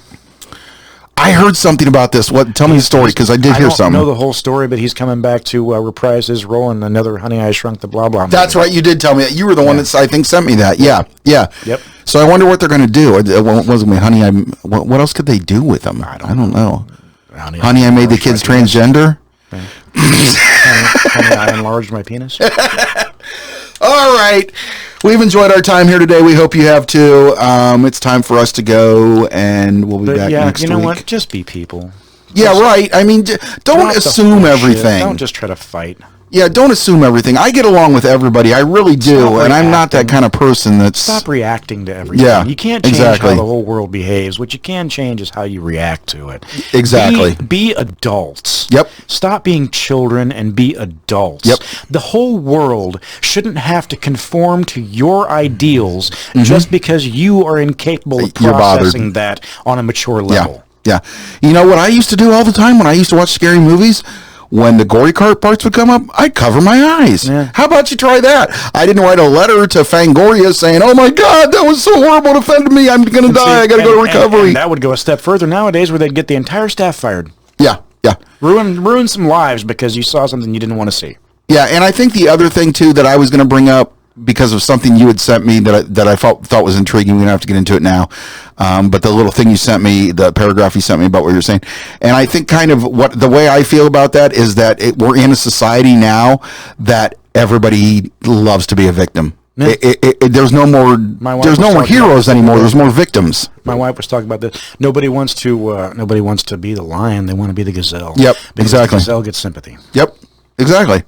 I heard something about this. What? Tell me the story, because I did hear I something. don't know the whole story, but he's coming back to reprise his role in another Honey, I Shrunk the Blah Blah movie. That's right. You did tell me that. You were the one that I think sent me that. Yeah. Yep. So I wonder what they're going to do. It wasn't me, Honey. What else could they do with him? I don't know. Honey, I made the kids transgender. Honey, I enlarged my penis. All right. We've enjoyed our time here today. We hope you have too. It's time for us to go, and we'll be back next week. You know what? Just be people. Yeah, right. I mean, don't Drop the assume bullshit. everything. Don't just try to fight. Yeah, don't assume everything. I get along with everybody. I really do, Stop and I'm not that reacting. kind of person that's... Stop reacting to everything. Yeah, You can't change exactly. how the whole world behaves. What you can change is how you react to it. Exactly. Be adults. Yep. Stop being children and be adults. Yep. The whole world shouldn't have to conform to your ideals just because you are incapable of You're bothered. processing that on a mature level. Yeah. You know what I used to do all the time when I used to watch scary movies? When the gory parts would come up, I'd cover my eyes. Yeah. How about you try that? I didn't write a letter to Fangoria saying, "Oh my God, that was so horrible, it offended me. I'm going to die. I got to go to recovery." And that would go a step further nowadays, where they'd get the entire staff fired. Yeah. Ruin some lives because you saw something you didn't want to see. Yeah, and I think the other thing too that I was going to bring up, because of something you had sent me that I thought was intriguing. We don't have to get into it now, but the little thing you sent me, the paragraph you sent me about what you're saying, and I think kind of what the way I feel about that is that we're in a society now that everybody loves to be a victim. Yeah. There's no more. wife There's no was more talking heroes about anymore. There's more victims. My wife was talking about this. Nobody wants to be the lion. They want to be the gazelle. Yep, Because exactly. The gazelle gets sympathy. Yep, exactly.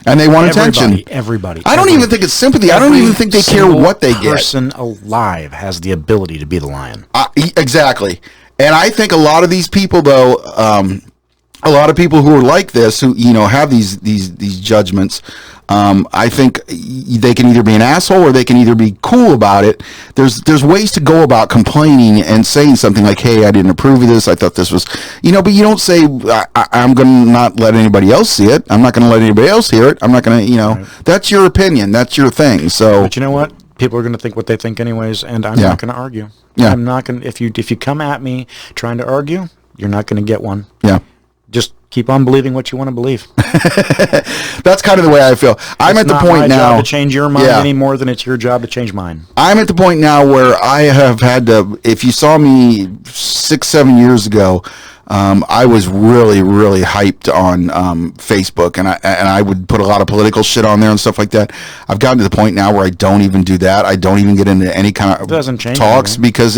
And they want attention. Everybody. I don't even think it's sympathy. I don't even think they care what they get. Every person alive has the ability to be the lion. Exactly. And I think a lot of these people, though, a lot of people who are like this, who have these judgments, I think they can either be an asshole or they can either be cool about it. There's ways to go about complaining and saying something like, "Hey, I didn't approve of this. I thought this was," but you don't say, "I'm going to not let anybody else see it. I'm not going to let anybody else hear it. I'm not going to," Right. That's your opinion. That's your thing. So, But you know what? People are going to think what they think anyways, and I'm Yeah. not going to argue. Yeah. I'm not going to. If you come at me trying to argue, you're not going to get one. yeah. Just keep on believing what you want to believe. That's kind of the way I feel. I'm at the It's not point my now. job to change your mind Yeah. any more than it's your job to change mine. I'm at the point now where I have had to, if you saw me 6-7 years ago, I was really, really hyped on Facebook, and I would put a lot of political shit on there and stuff like that. I've gotten to the point now where I don't even do that. I don't even get into any kind of Doesn't change talks anything. because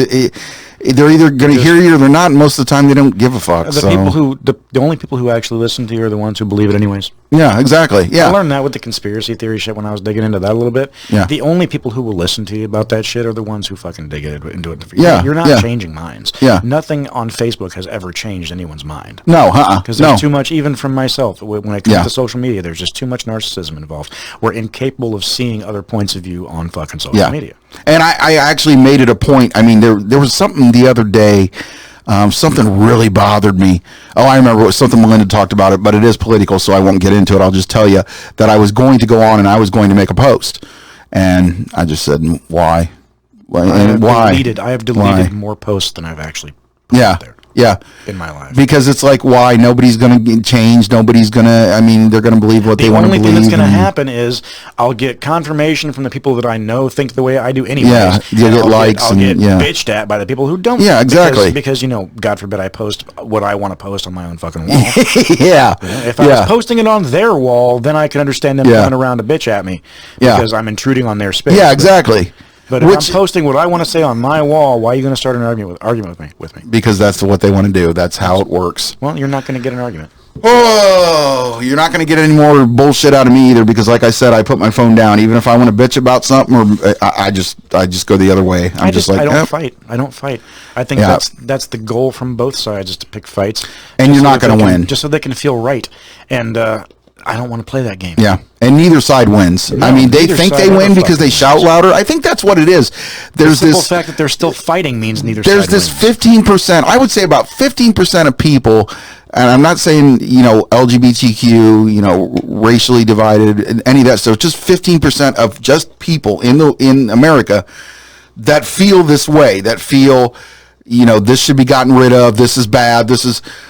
they're either going to hear you or they're not, and most of the time they don't give a fuck. The only people who actually listen to you are the ones who believe it anyways. Yeah, exactly. Yeah. I learned that with the conspiracy theory shit when I was digging into that a little bit. Yeah. The only people who will listen to you about that shit are the ones who fucking dig into it. Yeah, You're not yeah. changing minds. Yeah. Nothing on Facebook has ever changed anyone's mind. No, Because no. there's too much, even from myself, when it comes Yeah. to social media, there's just too much narcissism involved. We're incapable of seeing other points of view on fucking social media. And I actually made it a point. I mean, there was something the other day, something really bothered me. Oh, I remember it was something Melinda talked about it, but it is political, so I won't get into it. I'll just tell you that I was going to go on and I was going to make a post. And I just said, why? Why? I have Why? deleted Why? more posts than I've actually put Yeah. out there Yeah. in my life. Because it's like, why? Nobody's going to change. Nobody's going to, I mean, they're going to believe what they want to The believe. only thing that's going to and- happen is I'll get confirmation from the people that I know think the way I do anyways. Yeah, you'll and get likes I'll get and- yeah. bitched at by the people who don't. Yeah, exactly. Because, God forbid I post what I want to post on my own fucking wall. Yeah. If I was posting it on their wall, then I could understand them Yeah. coming around to bitch at me Yeah. because I'm intruding on their space. Yeah, But exactly. But if I'm posting what I want to say on my wall, why are you going to start an argument with me? Because that's what they want to do. That's how it works. Well, you're not going to get an argument. Oh, you're not going to get any more bullshit out of me either, because like I said, I put my phone down. Even if I want to bitch about something, or I just go the other way. I don't fight. I don't fight. I think that's the goal from both sides, is to pick fights. And you're not going to win. Just so they can feel right. And I don't want to play that game. Yeah, and neither side wins. No, I mean, they think they win because they shout louder. I think that's what it is. There's the simple fact that they're still fighting means neither side wins. There's this 15%. I would say about 15% of people, and I'm not saying, LGBTQ, racially divided, any of that stuff. Just 15% of just people in America that feel this way, that feel, this should be gotten rid of. This is bad.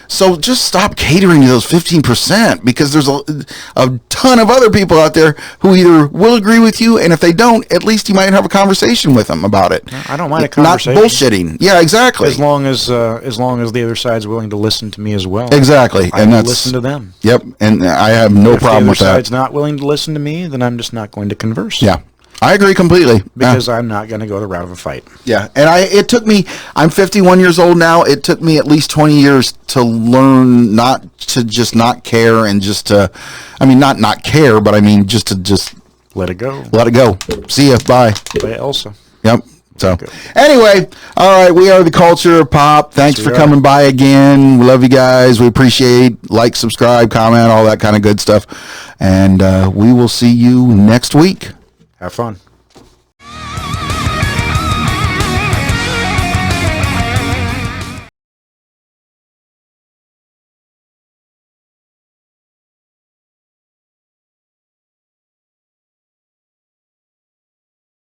So just stop catering to those 15%, because there's a ton of other people out there who either will agree with you, and if they don't, at least you might have a conversation with them about it. I don't mind a conversation. Not bullshitting. Yeah, exactly. As long as the other side's willing to listen to me as well. Exactly. I will listen to them. Yep. And I have no problem with that. If the other side's not willing to listen to me, then I'm just not going to converse. Yeah. I agree completely. Because I'm not going to go the route of a fight. Yeah, and it took me, I'm 51 years old now, it took me at least 20 years to learn not to just not care, and just to, not care, but just to let it go. Let it go. See ya. Bye. Bye, Elsa. Yep. So, anyway, all right, we are the Culture of Pop. Thanks for coming by again. We love you guys. We appreciate, like, subscribe, comment, all that kind of good stuff. And we will see you next week. Have fun.